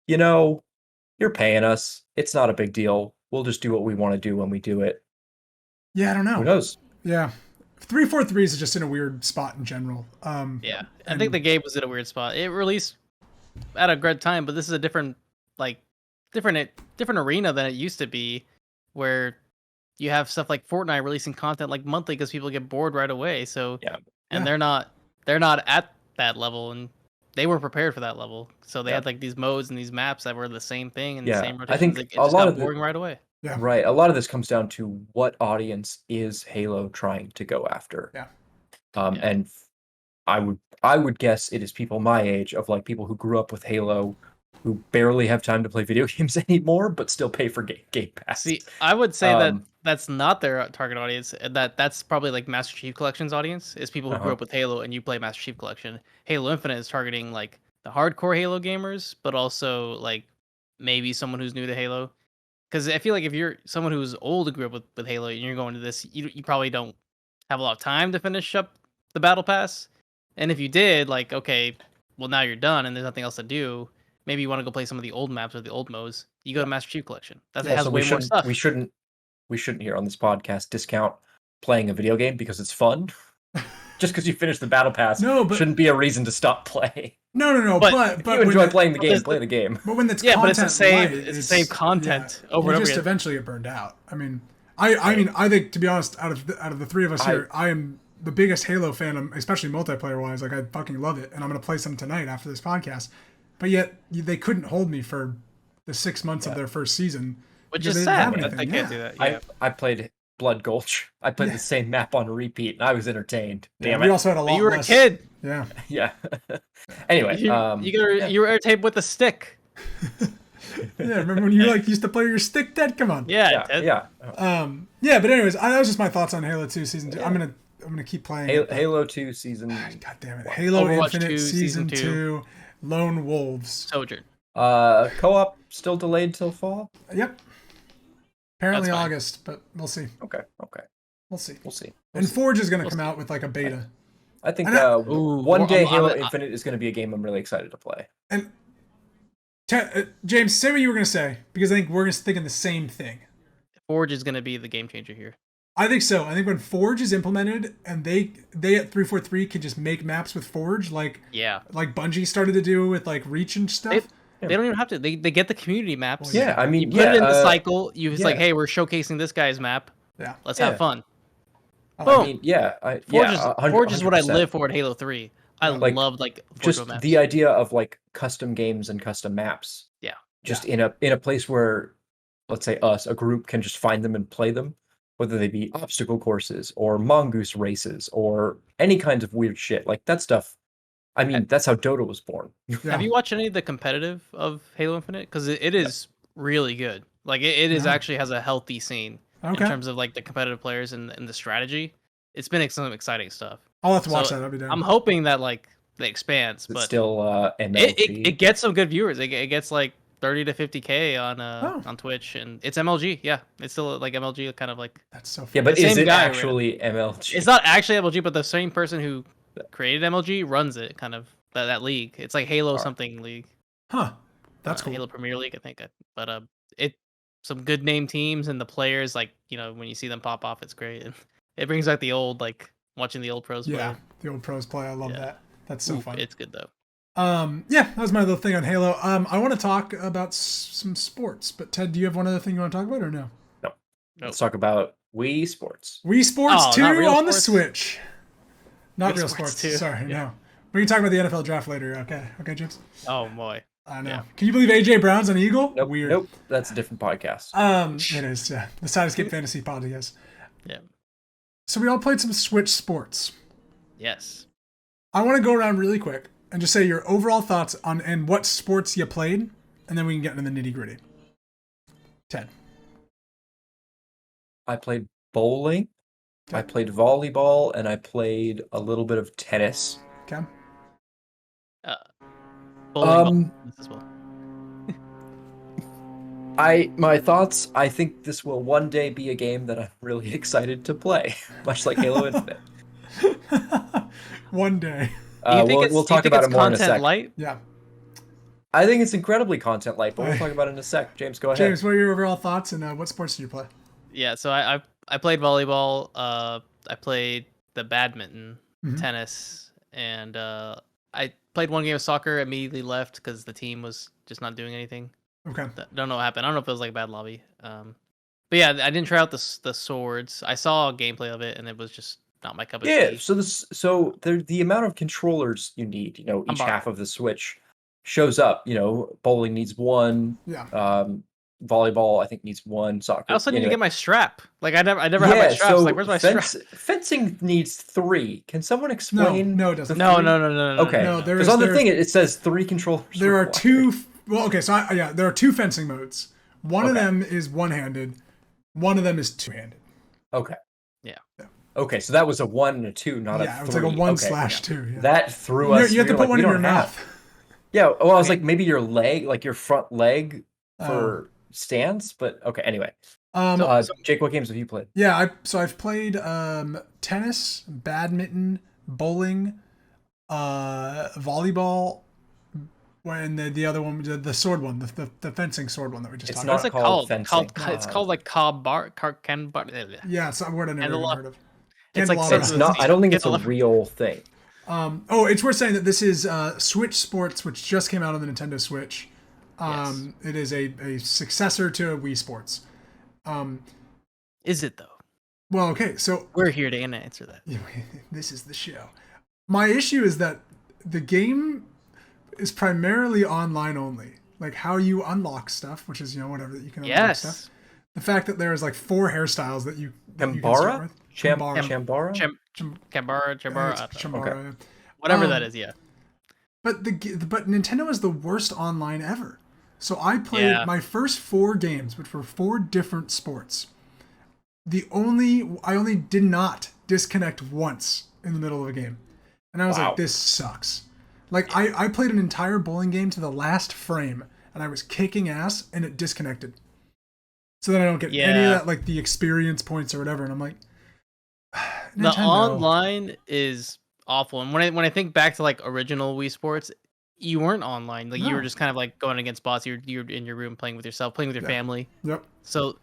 S3: you're paying us. It's not a big deal. We'll just do what we want to do when we do it.
S1: Yeah, I don't know.
S3: Who knows?
S1: Yeah. 343 is just in a weird spot in general.
S2: Yeah. I think the game was in a weird spot. It released at a great time, but this is a different arena than it used to be, where you have stuff like Fortnite releasing content like monthly because people get bored right away. So they're not at that level, and they were prepared for that level. So they had like these modes and these maps that were the same thing and the same rotations.
S3: I think
S2: it just got boring right away.
S1: Yeah.
S3: Right. A lot of this comes down to what audience is Halo trying to go after.
S1: Yeah.
S3: And I would guess it is people my age, of like people who grew up with Halo, who barely have time to play video games anymore, but still pay for Game Pass.
S2: See, I would say that that's not their target audience. That's probably like Master Chief Collection's audience, is people who grew up with Halo and you play Master Chief Collection. Halo Infinite is targeting like the hardcore Halo gamers, but also like maybe someone who's new to Halo. Because I feel like if you're someone who's old and grew up with Halo and you're going to this, you probably don't have a lot of time to finish up the Battle Pass. And if you did, like, okay, well, now you're done and there's nothing else to do. Maybe you want to go play some of the old maps or the old modes. You go to Master Chief Collection. That has way more stuff.
S3: We shouldn't here on this podcast discount playing a video game because it's fun. Just because you finish the Battle Pass shouldn't be a reason to stop playing.
S1: No. But
S3: if you enjoy playing the game, play the game.
S1: But when it's content,
S2: but it's the same content over and over.
S1: Just eventually get burned out. I mean, I think, to be honest, out of the three of us here, I am the biggest Halo fan, especially multiplayer wise. Like, I fucking love it, and I'm gonna play some tonight after this podcast. But yet they couldn't hold me for the 6 months of their first season,
S2: which is sad. They can't do that. Yeah.
S3: I played Blood Gulch. I played the same map on repeat, and I was entertained. Damn it!
S1: We also had a lot.
S2: You were a kid.
S1: Yeah.
S3: Yeah. Anyway,
S2: you were entertained with a stick.
S1: Yeah, remember when you used to play your stick, Ted? Come on.
S2: Yeah.
S1: Yeah. But anyways, that was just my thoughts on Halo 2 Season 2. I'm gonna keep playing
S3: Halo 2 Season.
S1: God damn it! Halo
S2: Overwatch
S1: Infinite
S2: 2,
S1: Season 2. Lone Wolves.
S2: Sojourn.
S3: Co-op still delayed till fall?
S1: Yep. Apparently August, but we'll see.
S3: Okay.
S1: We'll see.
S3: And
S1: Forge is going to come out with like a beta.
S3: I think one day Halo Infinite is going to be a game I'm really excited to play.
S1: And James, say what you were going to say, because I think we're thinking the same thing.
S2: Forge is going to be the game changer here.
S1: I think so. I think when Forge is implemented and they at 343 can just make maps with Forge, like Bungie started to do with like Reach and stuff.
S2: They don't even have to. They get the community maps.
S3: Yeah, I mean,
S2: you put it in the cycle. It's like, hey, we're showcasing this guy's map.
S1: Yeah,
S2: let's have fun.
S3: Boom. I mean,
S2: Forge is what I live for at Halo 3. I loved like
S3: just maps. The idea of like custom games and custom maps.
S2: Yeah,
S3: just in a place where, let's say a group can just find them and play them. Whether they be obstacle courses or mongoose races or any kinds of weird shit. Like that stuff, I mean, that's how Dota was born.
S2: Yeah. Have you watched any of the competitive of Halo Infinite? Because it is really good. Like it is actually has a healthy scene in terms of like the competitive players and the strategy. It's been some exciting stuff.
S1: I'll have to watch that. That'll be down.
S2: I'm hoping that like it expands, but
S3: still
S2: MLG. It gets some good viewers. It gets like 30 to 50K on Twitch, and it's MLG. Yeah, it's still like MLG, kind of like.
S1: That's so funny.
S3: Yeah, but is it actually MLG?
S2: It's not actually MLG, but the same person who created MLG runs it, kind of that league. It's like Halo something league.
S1: Huh. That's cool.
S2: Halo Premier League, I think. But it some good name teams, and the players, like, when you see them pop off, it's great. And it brings back the old, like, watching the old pros play.
S1: Yeah, the old pros play. I love that. That's so fun.
S2: It's good though.
S1: That was my little thing on Halo. I want to talk about some sports, but Ted, do you have one other thing you want to talk about or no?
S3: No. Let's talk about Wii Sports.
S1: Wii Sports 2 on the Switch. Not Real Sports. Sorry, no. We can talk about the NFL draft later. Okay, James?
S2: Oh, boy.
S1: I know. Yeah. Can you believe AJ Brown's an Eagle?
S3: Nope.
S1: Weird.
S3: Nope. That's a different podcast.
S1: It is, yeah. The Side Escape Fantasy Podcast.
S2: Yeah.
S1: So we all played some Switch sports.
S2: Yes.
S1: I want to go around really quick and just say your overall thoughts on and what sports you played, and then we can get into the nitty-gritty. Ted.
S3: I played bowling, I played volleyball, and I played a little bit of tennis.
S1: Okay.
S2: Bowling as well.
S3: My thoughts, I think this will one day be a game that I'm really excited to play, much like Halo Infinite.
S1: One day.
S3: We'll talk about it more in a sec.
S2: Light?
S1: Yeah.
S3: I think it's incredibly content light, but we'll talk about it in a sec. James, go ahead.
S1: James, what are your overall thoughts, and what sports did you play?
S2: Yeah, so I played volleyball. I played the badminton, tennis, and I played one game of soccer. Immediately left because the team was just not doing anything.
S1: Okay.
S2: Don't know what happened. I don't know if it was like a bad lobby. But yeah, I didn't try out the swords. I saw gameplay of it, and it was just not my cup of tea.
S3: Yeah, so the amount of controllers you need, each half of the Switch shows up. Bowling needs one.
S1: Yeah.
S3: volleyball I think needs 1, soccer.
S2: I also need to get my strap. Like I never have my straps.
S3: So
S2: like where's my strap?
S3: Fencing needs 3. Can someone explain?
S1: No, it doesn't.
S2: No.
S3: Okay.
S1: No,
S3: because on the thing it says 3 controllers.
S1: There are 2. Well, okay, so there are 2 fencing modes. One of them is one-handed. One of them is two-handed.
S3: Okay.
S2: Yeah.
S3: Okay, so that was a 1 and a 2, not a 3.
S1: Yeah, it's like a 1/2. Yeah.
S3: That threw us.
S1: You have to put one in your mouth.
S3: Yeah. Well, I was like, maybe your leg, like your front leg for stance, but okay. Anyway. Jake, what games have you played?
S1: Yeah, I've played tennis, badminton, bowling, volleyball, and the other one, the sword one, the fencing sword one that we just talked about.
S2: What's it called? Fencing. It's called like
S1: Yeah, it's a word I never even heard of.
S2: It's like
S3: it's not. I don't think it's a real thing.
S1: It's worth saying that this is Switch Sports, which just came out on the Nintendo Switch. It is a successor to Wii Sports.
S2: Is it though?
S1: Well, okay, so
S2: we're here to answer that.
S1: This is the show. My issue is that the game is primarily online only. Like how you unlock stuff, which is whatever that you can unlock stuff. The fact that there's like 4 hairstyles that you can start with.
S2: Chambara,
S1: okay.
S2: Whatever that is, yeah.
S1: But Nintendo is the worst online ever. So I played my first 4 games, which were 4 different sports. I only did not disconnect once in the middle of a game. And I was like, this sucks. Like I played an entire bowling game to the last frame and I was kicking ass and it disconnected. So then I don't get any of that, like the experience points or whatever. And I'm like,
S2: the online is awful. And when I think back to like original Wii Sports, you weren't online. Like you were just kind of like going against bots. You're in your room playing with yourself, playing with your family.
S1: Yep.
S2: So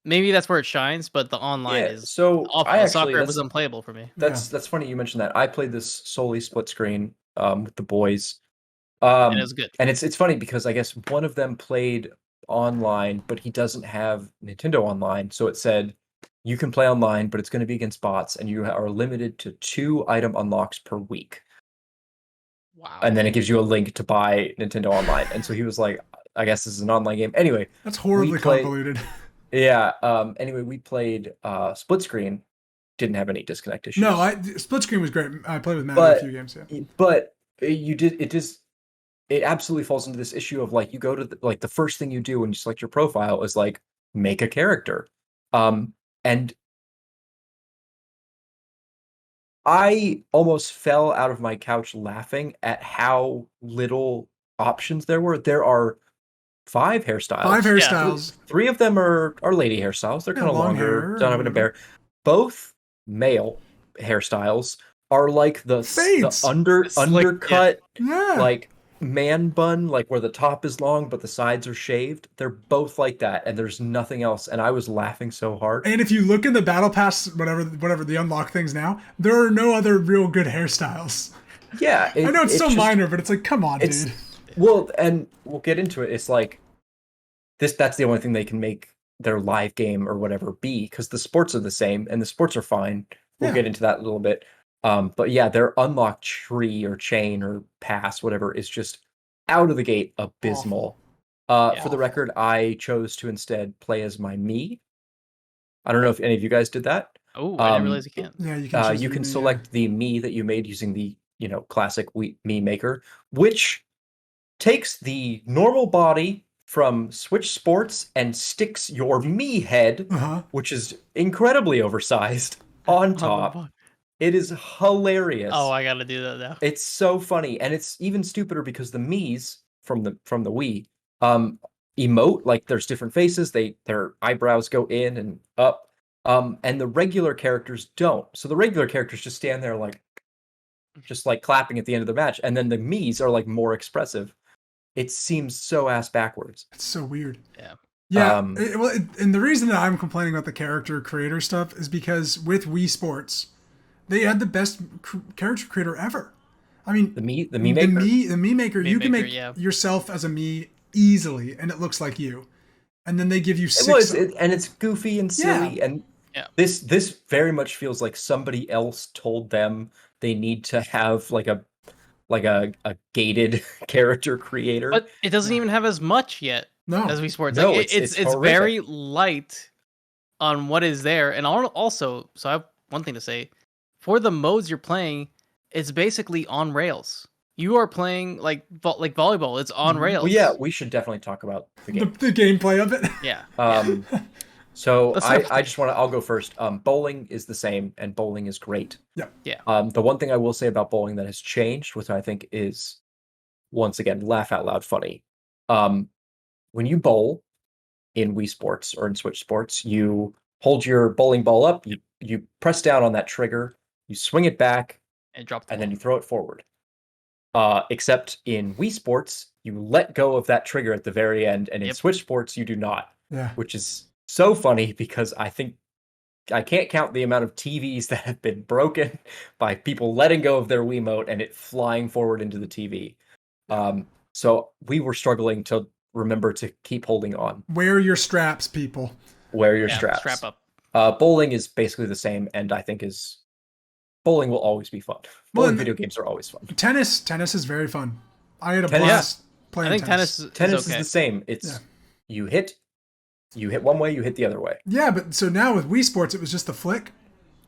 S2: maybe that's where it shines, but the online is
S3: so
S2: awful. Soccer was unplayable for me.
S3: That's funny you mentioned that. I played this solely split screen with the boys.
S2: And it was good.
S3: And it's funny because I guess one of them played online, but he doesn't have Nintendo Online. So it said you can play online, but it's going to be against bots, and you are limited to 2 item unlocks per week.
S2: Wow.
S3: And then it gives you a link to buy Nintendo Online. And so he was like, I guess this is an online game. Anyway.
S1: That's horribly convoluted.
S3: Yeah. Anyway, we played split screen. Didn't have any disconnect issues.
S1: No, split screen was great. I played with Matt in a few games. Yeah.
S3: But it absolutely falls into this issue of like you go to the first thing you do when you select your profile is like make a character. And I almost fell out of my couch laughing at how little options there were. There are 5 hairstyles.
S1: 5 hairstyles.
S3: 3 of them are lady hairstyles. They're kind of longer, done up in a bear. Both male hairstyles are like the undercut, like man bun, like where the top is long but the sides are shaved. They're both like that, and there's nothing else. And I was laughing so hard.
S1: And if you look in the battle pass, whatever the unlock things now, there are no other real good hairstyles.
S3: Yeah,
S1: I know it's so minor, but it's like, come on, dude.
S3: Well, and we'll get into it. It's like that's the only thing they can make their live game or whatever be, because the sports are the same and the sports are fine. We'll get into that a little bit. But yeah, their unlock tree or chain or pass, whatever, is just out of the gate abysmal. For the record, I chose to instead play as my Mii. I don't know if any of you guys did that.
S2: Oh, I didn't realize you can.
S1: Yeah,
S3: you can select the Mii that you made using the classic Mii Maker, which takes the normal body from Switch Sports and sticks your Mii head, which is incredibly oversized, on top. It is hilarious.
S2: Oh, I gotta do that now.
S3: It's so funny, and it's even stupider because the Miis from the Wii emote, like there's different faces. Their eyebrows go in and up, and the regular characters don't. So the regular characters just stand there just like clapping at the end of the match, and then the Miis are like more expressive. It seems so ass backwards.
S1: It's so weird.
S2: Yeah.
S1: Yeah. And the reason that I'm complaining about the character creator stuff is because with Wii Sports, they had the best character creator ever. I mean,
S3: the Mii Maker.
S1: The Mii Maker. You can make yourself as a Mii easily, and it looks like you. And then they give you 6.
S3: And it's goofy and silly, and this very much feels like somebody else told them they need to have like a gated character creator.
S2: But it doesn't even have as much yet.
S1: No.
S2: as Wii Sports.
S3: No,
S2: like,
S3: it's
S2: it's very light on what is there. And also, so I have one thing to say. For the modes you're playing, it's basically on rails. You are playing like volleyball. It's on rails.
S3: Well, yeah, we should definitely talk about the game.
S1: The gameplay of it.
S2: Yeah.
S3: So I just want to. I'll go first. Bowling is the same, and bowling is great.
S2: Yeah.
S3: The one thing I will say about bowling that has changed, which I think is, once again, laugh out loud funny. When you bowl in Wii Sports or in Switch Sports, you hold your bowling ball up, you press down on that trigger, you swing it back,
S2: and drop
S3: and then you throw it forward. Except in Wii Sports, you let go of that trigger at the very end, and in Switch Sports, you do not.
S1: Yeah.
S3: Which is so funny because I think I can't count the amount of TVs that have been broken by people letting go of their Wiimote and it flying forward into the TV. So we were struggling to remember to keep holding on.
S1: Wear your straps, people.
S3: Wear your straps.
S2: Strap up.
S3: Bowling is basically the same, and I think bowling will always be fun. Bowling video games are always fun.
S1: Tennis is very fun. I had a blast playing tennis.
S3: Tennis is the same. It's you hit one way, you hit the other way.
S1: Yeah, but so now with Wii Sports, it was just the flick.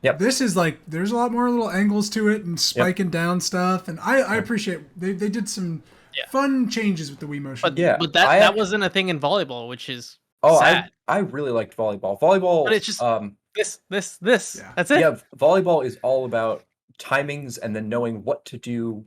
S3: Yep.
S1: This is like there's a lot more little angles to it and spiking down stuff, and I appreciate they did some fun changes with the Wii motion.
S2: But that wasn't a thing in volleyball, which is sad.
S3: I really liked volleyball. Volleyball,
S2: but it's just this. Yeah. That's it.
S3: Yeah, volleyball is all about timings and then knowing what to do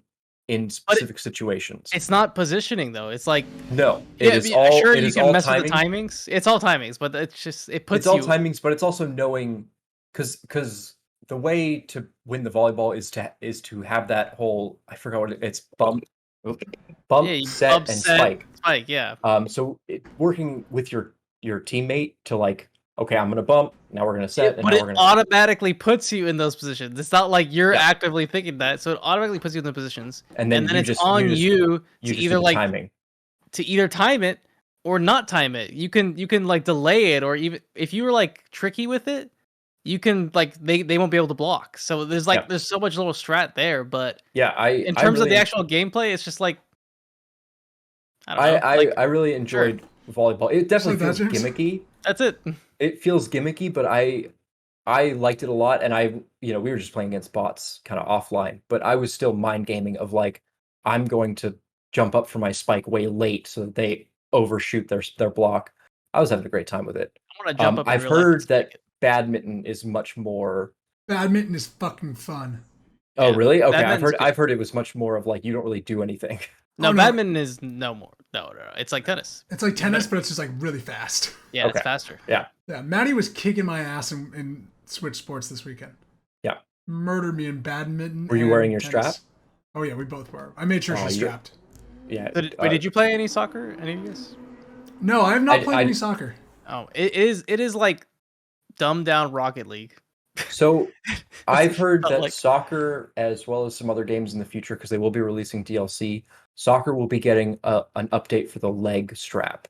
S3: in specific situations.
S2: It's not positioning though. It's like
S3: no, it is all.
S2: Sure,
S3: it
S2: you
S3: is
S2: can
S3: all
S2: mess
S3: timings.
S2: with the timings. It's all timings, but it's just
S3: It's all timings, but it's also knowing because the way to win the volleyball is to have that whole I forgot what it's bump, set, and spike.
S2: Spike, yeah.
S3: So working with your teammate to like, okay, I'm gonna bump. Now we're gonna set,
S2: but it automatically puts you in those positions. It's not like you're actively thinking that, so it automatically puts you in the positions.
S3: And then
S2: it's on you to either like
S3: timing.
S2: To either time it or not time it. You can like delay it, or even if you were like tricky with it, you can like they won't be able to block. So there's like there's so much little strat there, but in terms of the actual gameplay, it's just like
S3: I really enjoyed volleyball. It definitely feels gimmicky.
S2: That's it.
S3: It feels gimmicky, but I liked it a lot, and we were just playing against bots kind of offline, but I was still mind gaming of like I'm going to jump up for my spike way late so that they overshoot their block. I was having a great time with it.
S2: I want to jump up.
S3: I've heard that badminton is much more.
S1: Badminton is fucking fun.
S3: Oh really? Okay, I've heard it was much more of like you don't really do anything.
S2: No, badminton is no more. No. It's like tennis.
S1: It's like tennis, but it's just like really fast.
S2: Yeah, it's faster.
S3: Yeah.
S1: Yeah, Maddie was kicking my ass in Switch Sports this weekend.
S3: Yeah.
S1: Murdered me in badminton.
S3: Were you wearing your
S1: tennis.
S3: strap?
S1: Oh yeah, we both were. I made sure she's strapped.
S3: Yeah.
S2: Did you play any soccer? Any of you guys?
S1: No, I have not played any soccer.
S2: Oh, it is like dumbed down Rocket League.
S3: So I've heard that soccer, as well as some other games in the future, because they will be releasing DLC, soccer will be getting an update for the leg strap.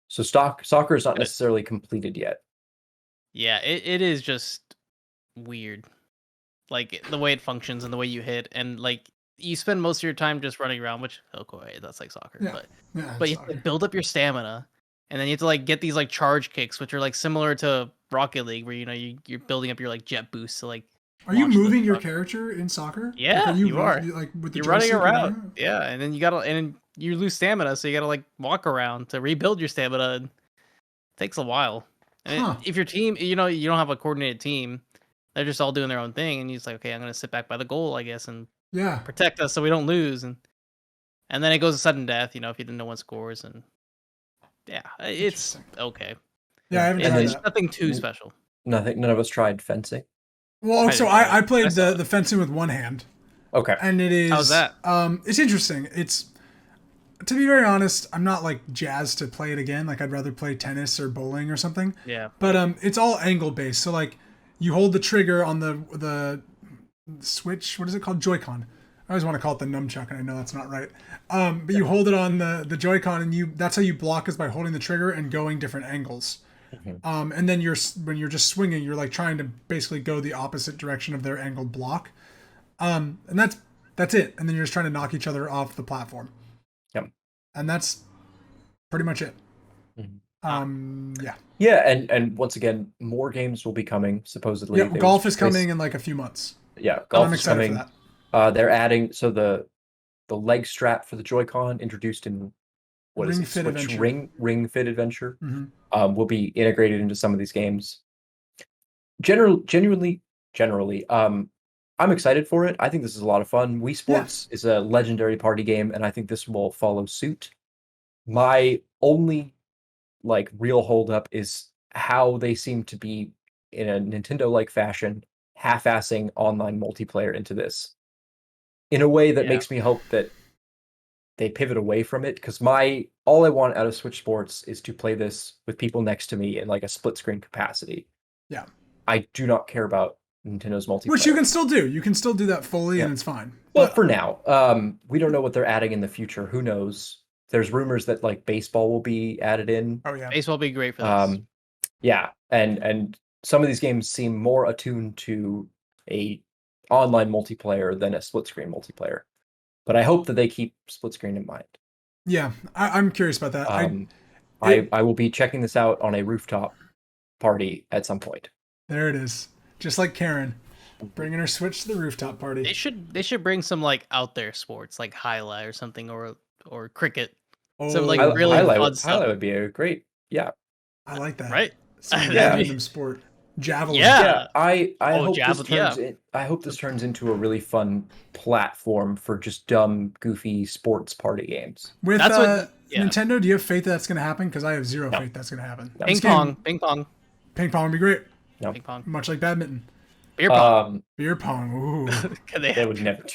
S3: So soccer is not necessarily completed yet.
S2: Yeah, it is just weird. Like the way it functions and the way you hit, and like you spend most of your time just running around, which okay, that's like soccer.
S1: Yeah.
S2: But you have to build up your stamina, and then you have to like get these like charge kicks, which are like similar to Rocket League, where you're building up your like jet boost to like.
S1: Are you moving your character in soccer?
S2: Yeah,
S1: like,
S2: you are.
S1: Like with the
S2: you're running around. Yeah, and then you lose stamina, so you gotta like walk around to rebuild your stamina. It takes a while. And if your team, you don't have a coordinated team, they're just all doing their own thing, and you're just like, okay, I'm gonna sit back by the goal, I guess, and protect us so we don't lose, and then it goes to sudden death, if you didn't know one scores, and it's okay.
S1: Yeah, I haven't tried that.
S2: Nothing too special.
S3: None of us tried fencing.
S1: Well, so I played the fencing with one hand.
S3: Okay.
S1: And it is.
S2: How's that?
S1: It's interesting. It's, to be very honest, I'm not like jazzed to play it again. Like I'd rather play tennis or bowling or something.
S2: Yeah.
S1: But it's all angle based. So like you hold the trigger on the Switch. What is it called? Joy-Con. I always want to call it the nunchuck, and I know that's not right. But you hold it on the Joy-Con, and that's how you block is by holding the trigger and going different angles. Mm-hmm. And then when you're just swinging, you're like trying to basically go the opposite direction of their angled block. And that's it. And then you're just trying to knock each other off the platform.
S3: Yep.
S1: And that's pretty much it. Yeah,
S3: and once again, more games will be coming supposedly.
S1: Yeah, golf is coming in like a few months.
S3: Yeah, golf
S1: I'm
S3: is coming.
S1: For that.
S3: They're adding the leg strap for the Joy-Con introduced in Ring Fit Adventure.
S1: Mm-hmm.
S3: Will be integrated into some of these games. Generally, I'm excited for it. I think this is a lot of fun. Wii Sports is a legendary party game, and I think this will follow suit. My only real holdup is how they seem to be, in a Nintendo-like fashion, half-assing online multiplayer into this in a way that makes me hope that they pivot away from it, because all I want out of Switch Sports is to play this with people next to me in a split screen capacity.
S1: Yeah.
S3: I do not care about Nintendo's multiplayer.
S1: Which you can still do. You can still do that fully and it's fine.
S3: Well, for now. We don't know what they're adding in the future. Who knows? There's rumors that baseball will be added in.
S1: Oh yeah.
S2: Baseball will be great for this.
S3: Yeah. And some of these games seem more attuned to a online multiplayer than a split screen multiplayer. But I hope that they keep split screen in mind.
S1: Yeah, I'm curious about that.
S3: I will be checking this out on a rooftop party at some point.
S1: There it is. Just like Karen, bringing her Switch to the rooftop party.
S2: They should bring some out there sports like highlight or something, or cricket. Some really fun stuff.
S3: Highlight would be a great. Yeah,
S1: I like that.
S2: Right?
S1: Random sport. Javelin.
S3: Yeah. I hope this turns into a really fun platform for just dumb, goofy sports party games.
S1: With Nintendo, do you have faith that's going to happen? Because I have zero faith that's going to happen.
S2: Ping pong. Ping
S1: pong would be great.
S3: No.
S2: Ping pong.
S1: Much like badminton.
S2: Beer pong.
S1: Beer pong. Ooh.
S3: They would never do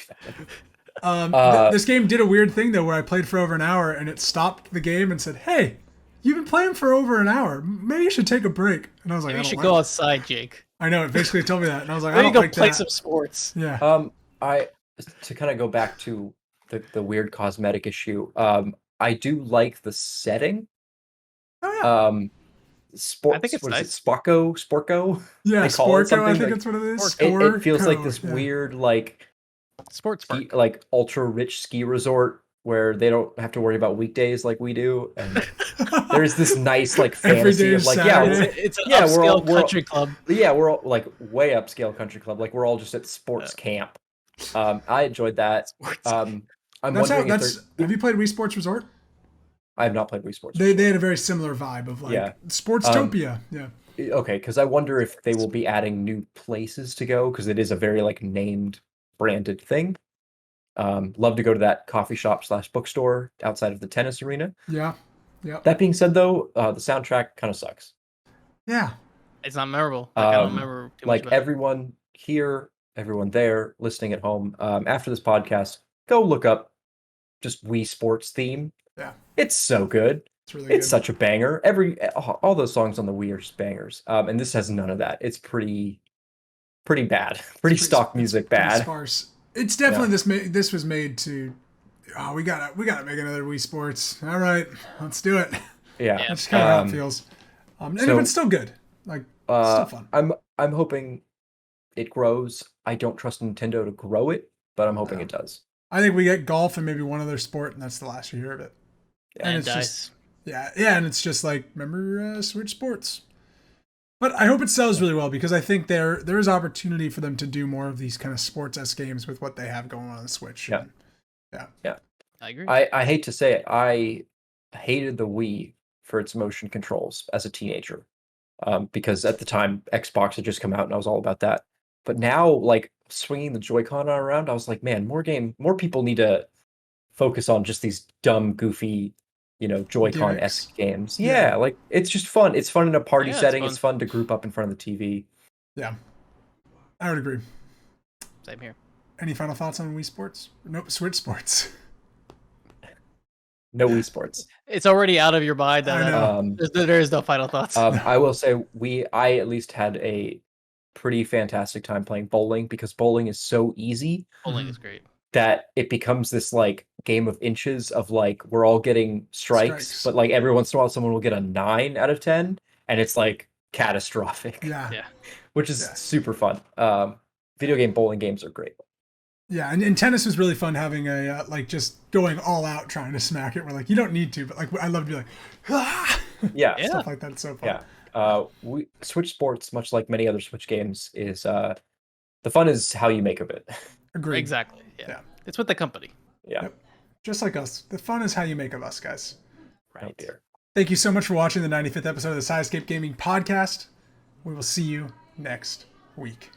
S3: that.
S1: This game did a weird thing though, where I played for over an hour and it stopped the game and said, "Hey, you've been playing for over an hour. Maybe you should take a break." And I was like,
S2: "Maybe you should go outside, Jake."
S1: I know, it basically told me that, and I was like,
S2: "I
S1: don't
S2: go
S1: like
S2: play
S1: that.
S2: some sports."
S1: Yeah.
S3: To kind of go back to the weird cosmetic issue. I do like the setting.
S1: Oh yeah.
S3: Sports.
S2: I think it's nice.
S3: Sporco.
S1: Yeah, Sporco. I think it's what it is.
S3: It feels like this weird
S2: sports park,
S3: ultra rich ski resort where they don't have to worry about weekdays like we do, and there's this nice fantasy of
S2: it's an upscale country club.
S3: Yeah, we're all way upscale country club. We're all just at sports camp. I enjoyed that.
S1: I'm wondering have you played Wii Sports Resort?
S3: I have not played Wii Sports.
S1: They had a very similar vibe of Sportstopia.
S3: Okay, because I wonder if they will be adding new places to go, because it is a very named branded thing. Love to go to that coffee shop / bookstore outside of the tennis arena.
S1: Yeah.
S3: That being said, though, the soundtrack kind of sucks.
S1: Yeah.
S2: It's not memorable. I don't remember too much about
S3: everyone here, everyone there, listening at home, after this podcast, go look up just Wii Sports theme.
S1: Yeah.
S3: It's so good.
S1: It's really good.
S3: Such a banger. All those songs on the Wii are just bangers. And this has none of that. It's pretty bad. Pretty stock music bad.
S1: Pretty sparse. It's definitely this was made to. Oh, we gotta make another Wii Sports. All right, let's do it.
S3: Yeah,
S1: that's kind of how it feels. And if it's still good, it's still fun.
S3: I'm hoping it grows. I don't trust Nintendo to grow it, but I'm hoping it does.
S1: I think we get golf and maybe one other sport, and that's the last you hear of it.
S2: And it's dice.
S1: And it's just remember Switch Sports. But I hope it sells really well, because I think there is opportunity for them to do more of these kind of sports-esque games with what they have going on the Switch.
S3: Yeah.
S2: I agree.
S3: I hate to say it, I hated the Wii for its motion controls as a teenager, because at the time Xbox had just come out and I was all about that. But now, swinging the Joy-Con around, I was like, man, more people need to focus on just these dumb, goofy, Joy-Con-esque games. Yeah, it's just fun. It's fun in a party setting. It's fun to group up in front of the TV.
S1: Yeah, I would agree.
S2: Same here.
S1: Any final thoughts on Wii Sports? Nope, Switch Sports.
S3: No Wii Sports.
S2: It's already out of your mind. There is no final thoughts.
S3: I will say I at least had a pretty fantastic time playing bowling, because bowling is so easy.
S2: Bowling is great.
S3: That it becomes this game of inches of we're all getting strikes, but every once in a while someone will get a 9 out of 10 and it's catastrophic.
S1: Yeah.
S3: Which is super fun. Video game bowling games are great.
S1: Yeah, and tennis was really fun, having a just going all out trying to smack it. We're you don't need to, but I love to be
S3: Yeah.
S1: Stuff like that. It's so fun.
S3: Yeah. Switch Sports, much like many other Switch games, is the fun is how you make of it.
S1: Agreed.
S2: Exactly. Yeah. It's with the company.
S3: Yeah.
S1: Yep. Just like us. The fun is how you make of us, guys.
S2: Right.
S3: Oh, dear.
S1: Thank you so much for watching the 95th episode of the Sidescape Gaming Podcast. We will see you next week.